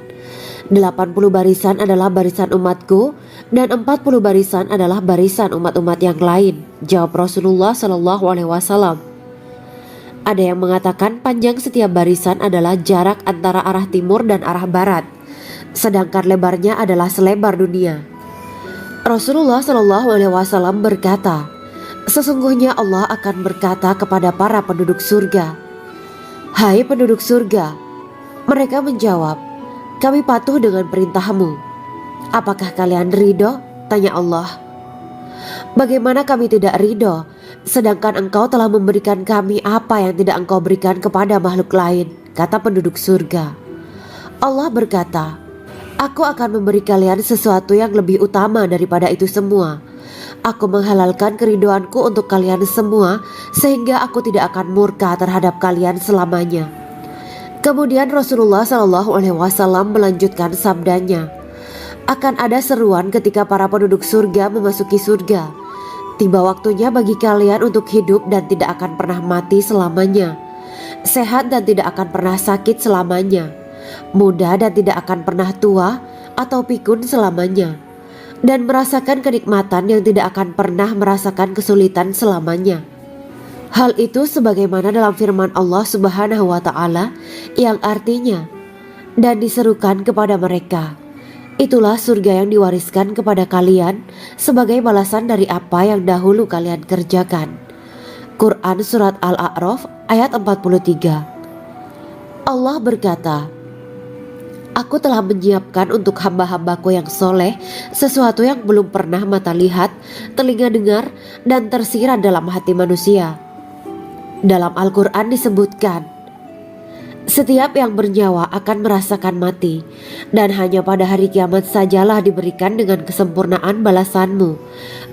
80 barisan adalah barisan umatku dan 40 barisan adalah barisan umat-umat yang lain, jawab Rasulullah SAW. Ada yang mengatakan panjang setiap barisan adalah jarak antara arah timur dan arah barat, sedangkan lebarnya adalah selebar dunia. Rasulullah SAW berkata, Sesungguhnya Allah akan berkata kepada para penduduk surga, "Hai penduduk surga." Mereka menjawab, "Kami patuh dengan perintahmu." "Apakah kalian ridho?" tanya Allah. "Bagaimana kami tidak ridho, sedangkan engkau telah memberikan kami apa yang tidak engkau berikan kepada makhluk lain," kata penduduk surga. Allah berkata, "Aku akan memberi kalian sesuatu yang lebih utama daripada itu semua. Aku menghalalkan keridoanku untuk kalian semua, sehingga aku tidak akan murka terhadap kalian selamanya." Kemudian Rasulullah SAW melanjutkan sabdanya, "Akan ada seruan ketika para penduduk surga memasuki surga. Tiba waktunya bagi kalian untuk hidup dan tidak akan pernah mati selamanya, sehat dan tidak akan pernah sakit selamanya, muda dan tidak akan pernah tua atau pikun selamanya, dan merasakan kenikmatan yang tidak akan pernah merasakan kesulitan selamanya." Hal itu sebagaimana dalam firman Allah Subhanahu wa Ta'ala yang artinya, "Dan diserukan kepada mereka, itulah surga yang diwariskan kepada kalian sebagai balasan dari apa yang dahulu kalian kerjakan." Quran Surat Al-A'raf ayat 43. Allah berkata, "Aku telah menyiapkan untuk hamba-hambaku yang soleh sesuatu yang belum pernah mata lihat, telinga dengar, dan tersirat dalam hati manusia." Dalam Al-Quran disebutkan, "Setiap yang bernyawa akan merasakan mati, dan hanya pada hari kiamat sajalah diberikan dengan kesempurnaan balasanmu.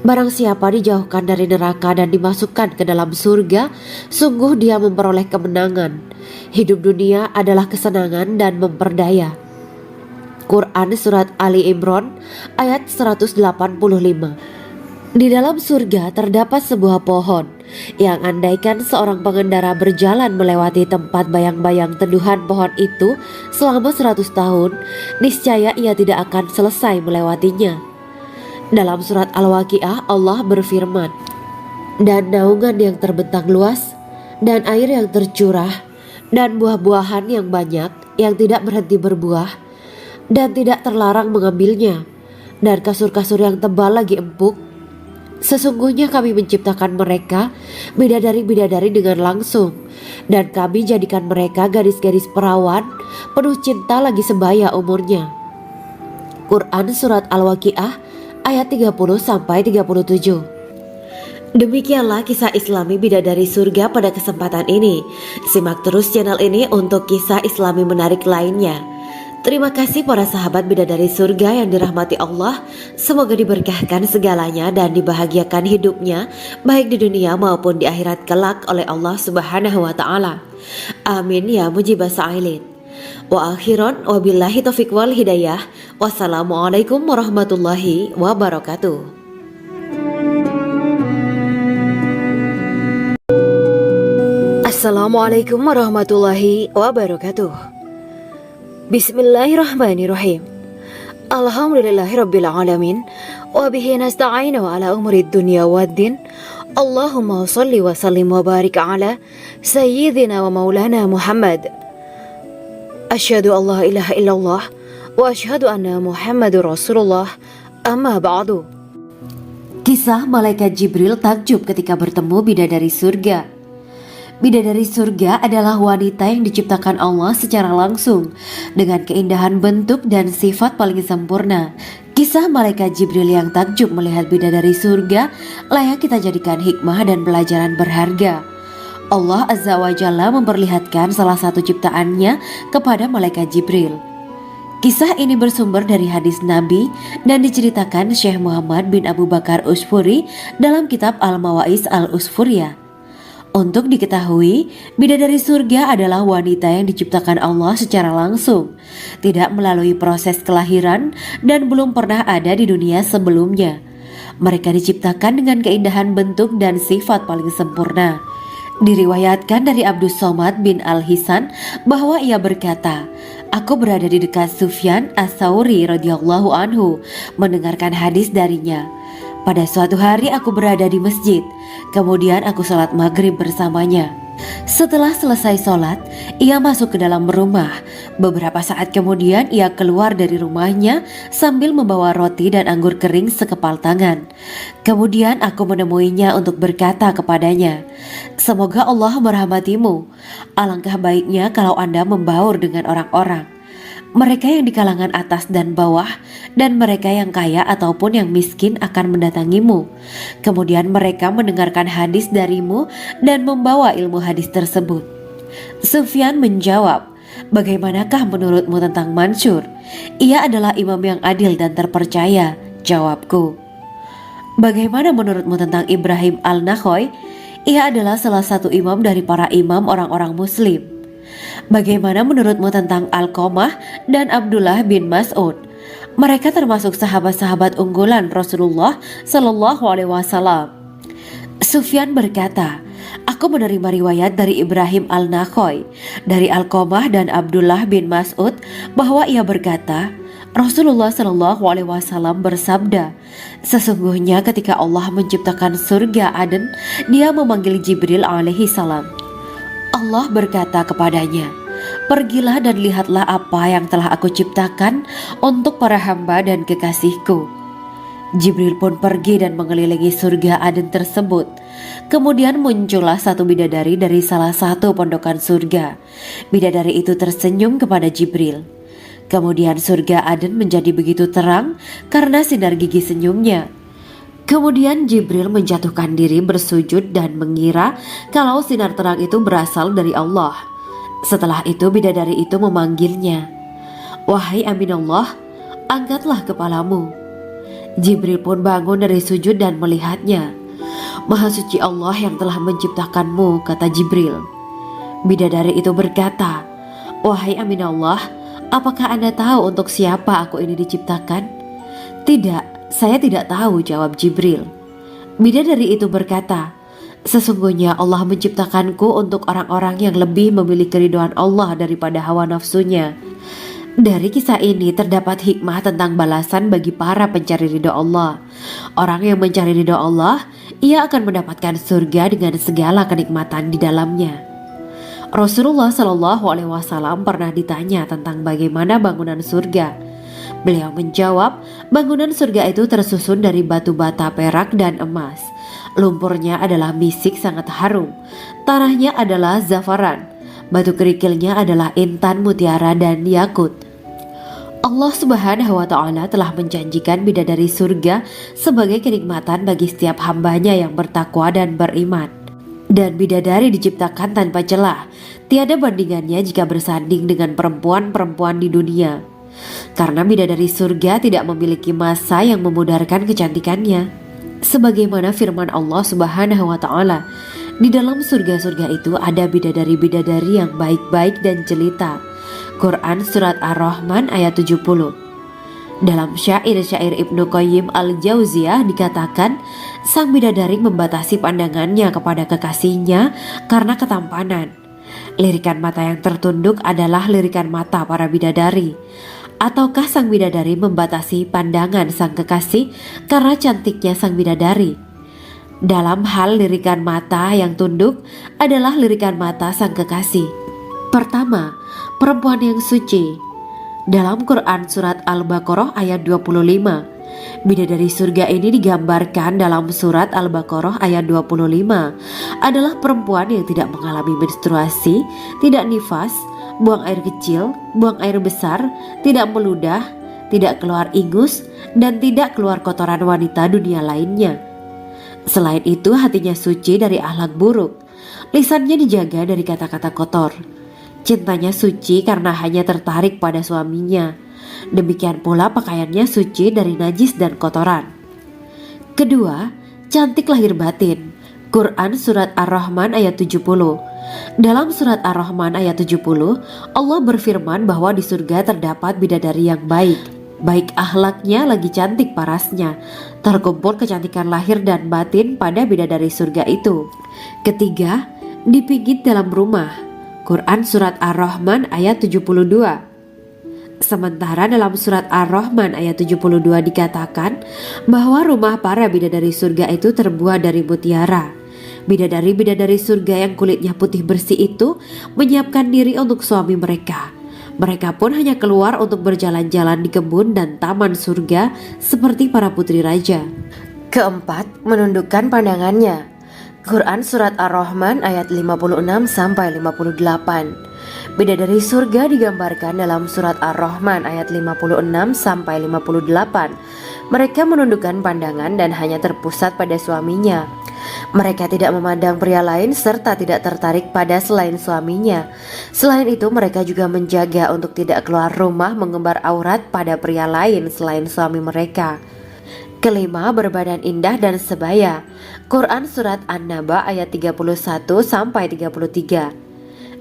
Barang siapa dijauhkan dari neraka dan dimasukkan ke dalam surga, sungguh dia memperoleh kemenangan. Hidup dunia adalah kesenangan dan memperdaya." Quran Surat Ali Imran ayat 185. Di dalam surga terdapat sebuah pohon yang andaikan seorang pengendara berjalan melewati tempat bayang-bayang teduhan pohon itu selama 100 tahun, niscaya ia tidak akan selesai melewatinya. Dalam surat Al-Waqiah Allah berfirman, "Dan naungan yang terbentang luas, dan air yang tercurah, dan buah-buahan yang banyak yang tidak berhenti berbuah, dan tidak terlarang mengambilnya, dan kasur-kasur yang tebal lagi empuk. Sesungguhnya kami menciptakan mereka bidadari-bidadari dengan langsung, dan kami jadikan mereka gadis-gadis perawan penuh cinta lagi sebaya umurnya." Quran Surat Al-Waqiah ayat 30-37. Demikianlah kisah Islami bidadari surga pada kesempatan ini. Simak terus channel ini untuk kisah Islami menarik lainnya. Terima kasih para sahabat bidadari surga yang dirahmati Allah. Semoga diberkahkan segalanya dan dibahagiakan hidupnya, baik di dunia maupun di akhirat kelak oleh Allah Subhanahu wa Ta'ala. Amin ya mujibah sa'ilin. Wa akhiran wabillahi taufiq wal hidayah. Wassalamualaikum warahmatullahi wabarakatuh. Assalamualaikum warahmatullahi wabarakatuh. Bismillahirrahmanirrahim. Alhamdulillahirabbil alamin wa bihi nasta'inu ala umuri dunya waddin. Allahumma shalli wa sallim wa barik ala sayyidina wa maulana Muhammad. Asyhadu an la ilaha illallah wa asyhadu anna Muhammadur Rasulullah. Amma ba'du. Kisah malaikat Jibril takjub ketika bertemu bidadari surga. Bidadari surga adalah wanita yang diciptakan Allah secara langsung dengan keindahan bentuk dan sifat paling sempurna. Kisah malaikat Jibril yang takjub melihat bidadari surga layak kita jadikan hikmah dan pelajaran berharga. Allah Azza wa Jalla memperlihatkan salah satu ciptaannya kepada malaikat Jibril. Kisah ini bersumber dari hadis Nabi dan diceritakan Syekh Muhammad bin Abu Bakar Usfuri dalam kitab Al-Mawaiz Al-Usfuriyah. Untuk diketahui, bidadari surga adalah wanita yang diciptakan Allah secara langsung, tidak melalui proses kelahiran dan belum pernah ada di dunia sebelumnya. Mereka diciptakan dengan keindahan bentuk dan sifat paling sempurna. Diriwayatkan dari Abdus Somad bin Al-Hisan bahwa ia berkata, "Aku berada di dekat Sufyan As-Sauri radhiyallahu anhu mendengarkan hadis darinya. Pada suatu hari aku berada di masjid, kemudian aku sholat maghrib bersamanya. Setelah selesai sholat, ia masuk ke dalam rumah. Beberapa saat kemudian ia keluar dari rumahnya sambil membawa roti dan anggur kering sekepal tangan. Kemudian aku menemuinya untuk berkata kepadanya, "Semoga Allah merahmatimu. Alangkah baiknya kalau Anda membaur dengan orang-orang. Mereka yang di kalangan atas dan bawah, dan mereka yang kaya ataupun yang miskin akan mendatangimu. Kemudian mereka mendengarkan hadis darimu dan membawa ilmu hadis tersebut." Sufyan menjawab, "Bagaimanakah menurutmu tentang Mansur? Ia adalah imam yang adil dan terpercaya." Jawabku, "Bagaimana menurutmu tentang Ibrahim al-Nakhoy? Ia adalah salah satu imam dari para imam orang-orang muslim." "Bagaimana menurutmu tentang Alqamah dan Abdullah bin Mas'ud? Mereka termasuk sahabat-sahabat unggulan Rasulullah Shallallahu Alaihi Wasallam." Sufyan berkata, "Aku menerima riwayat dari Ibrahim al-Nakhoy, dari Alqamah dan Abdullah bin Mas'ud bahwa ia berkata, Rasulullah Shallallahu Alaihi Wasallam bersabda, sesungguhnya ketika Allah menciptakan surga Aden, Dia memanggil Jibril alaihi salam. Allah berkata kepadanya, pergilah dan lihatlah apa yang telah aku ciptakan untuk para hamba dan kekasihku. Jibril pun pergi dan mengelilingi surga Aden tersebut. Kemudian muncullah satu bidadari dari salah satu pondokan surga. Bidadari itu tersenyum kepada Jibril. Kemudian surga Aden menjadi begitu terang karena sinar gigi senyumnya. Kemudian Jibril menjatuhkan diri bersujud dan mengira kalau sinar terang itu berasal dari Allah. Setelah itu bidadari itu memanggilnya, "Wahai Aminullah, angkatlah kepalamu." Jibril pun bangun dari sujud dan melihatnya. "Maha suci Allah yang telah menciptakanmu," kata Jibril. Bidadari itu berkata, "Wahai Aminullah, apakah Anda tahu untuk siapa aku ini diciptakan?" "Tidak, saya tidak tahu," jawab Jibril. Bidadari itu berkata, "Sesungguhnya Allah menciptakanku untuk orang-orang yang lebih memilih keridhaan Allah daripada hawa nafsunya." Dari kisah ini terdapat hikmah tentang balasan bagi para pencari ridho Allah. Orang yang mencari ridho Allah, ia akan mendapatkan surga dengan segala kenikmatan di dalamnya. Rasulullah Shallallahu Alaihi Wasallam pernah ditanya tentang bagaimana bangunan surga. Beliau menjawab, bangunan surga itu tersusun dari batu bata, perak, dan emas. Lumpurnya adalah misik sangat harum, tanahnya adalah zafaran, batu kerikilnya adalah intan, mutiara, dan yakut. Allah Subhanahu wa Ta'ala telah menjanjikan bidadari surga sebagai kenikmatan bagi setiap hambanya yang bertakwa dan beriman. Dan bidadari diciptakan tanpa celah, tiada bandingannya jika bersanding dengan perempuan-perempuan di dunia. Karena bidadari surga tidak memiliki masa yang memudarkan kecantikannya. Sebagaimana firman Allah Subhanahu wa Ta'ala, di dalam surga-surga itu ada bidadari-bidadari yang baik-baik dan jelita. Quran Surat Ar-Rahman ayat 70. Dalam syair-syair Ibnu Qayyim al-Jauziyah dikatakan, sang bidadari membatasi pandangannya kepada kekasihnya karena ketampanan. Lirikan mata yang tertunduk adalah lirikan mata para bidadari. Ataukah sang bidadari membatasi pandangan sang kekasih karena cantiknya sang bidadari? Dalam hal lirikan mata yang tunduk adalah lirikan mata sang kekasih. Pertama, perempuan yang suci. Dalam Quran Surat Al-Baqarah ayat 25, bidadari surga ini digambarkan dalam Surat Al-Baqarah ayat 25 adalah perempuan yang tidak mengalami menstruasi, tidak nifas, buang air kecil, buang air besar, tidak meludah, tidak keluar ingus, dan tidak keluar kotoran wanita dunia lainnya. Selain itu hatinya suci dari akhlak buruk, lisannya dijaga dari kata-kata kotor. Cintanya suci karena hanya tertarik pada suaminya. Demikian pula pakaiannya suci dari najis dan kotoran. Kedua, cantik lahir batin. Quran Surat Ar-Rahman ayat 70. Dalam Surat Ar-Rahman ayat 70, Allah berfirman bahwa di surga terdapat bidadari yang baik. Baik akhlaknya lagi cantik parasnya. Terkumpul kecantikan lahir dan batin pada bidadari surga itu. Ketiga, dipijit dalam rumah. Quran Surat Ar-Rahman ayat 72. Sementara dalam Surat Ar-Rahman ayat 72 dikatakan bahwa rumah para bidadari surga itu terbuat dari mutiara. Bidadari-bidadari surga yang kulitnya putih bersih itu menyiapkan diri untuk suami mereka. Mereka pun hanya keluar untuk berjalan-jalan di kebun dan taman surga seperti para putri raja. Keempat, menundukkan pandangannya. Quran Surat Ar-Rahman ayat 56-58. Bidadari surga digambarkan dalam Surat Ar-Rahman ayat 56-58. Mereka menundukkan pandangan dan hanya terpusat pada suaminya. Mereka tidak memandang pria lain serta tidak tertarik pada selain suaminya. Selain itu, mereka juga menjaga untuk tidak keluar rumah mengembar aurat pada pria lain selain suami mereka. Kelima, berbadan indah dan sebaya. Quran Surat An-Naba ayat 31-33.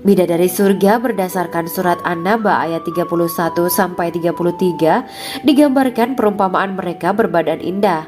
Bidadari surga berdasarkan Surat An-Naba ayat 31-33 digambarkan perumpamaan mereka berbadan indah.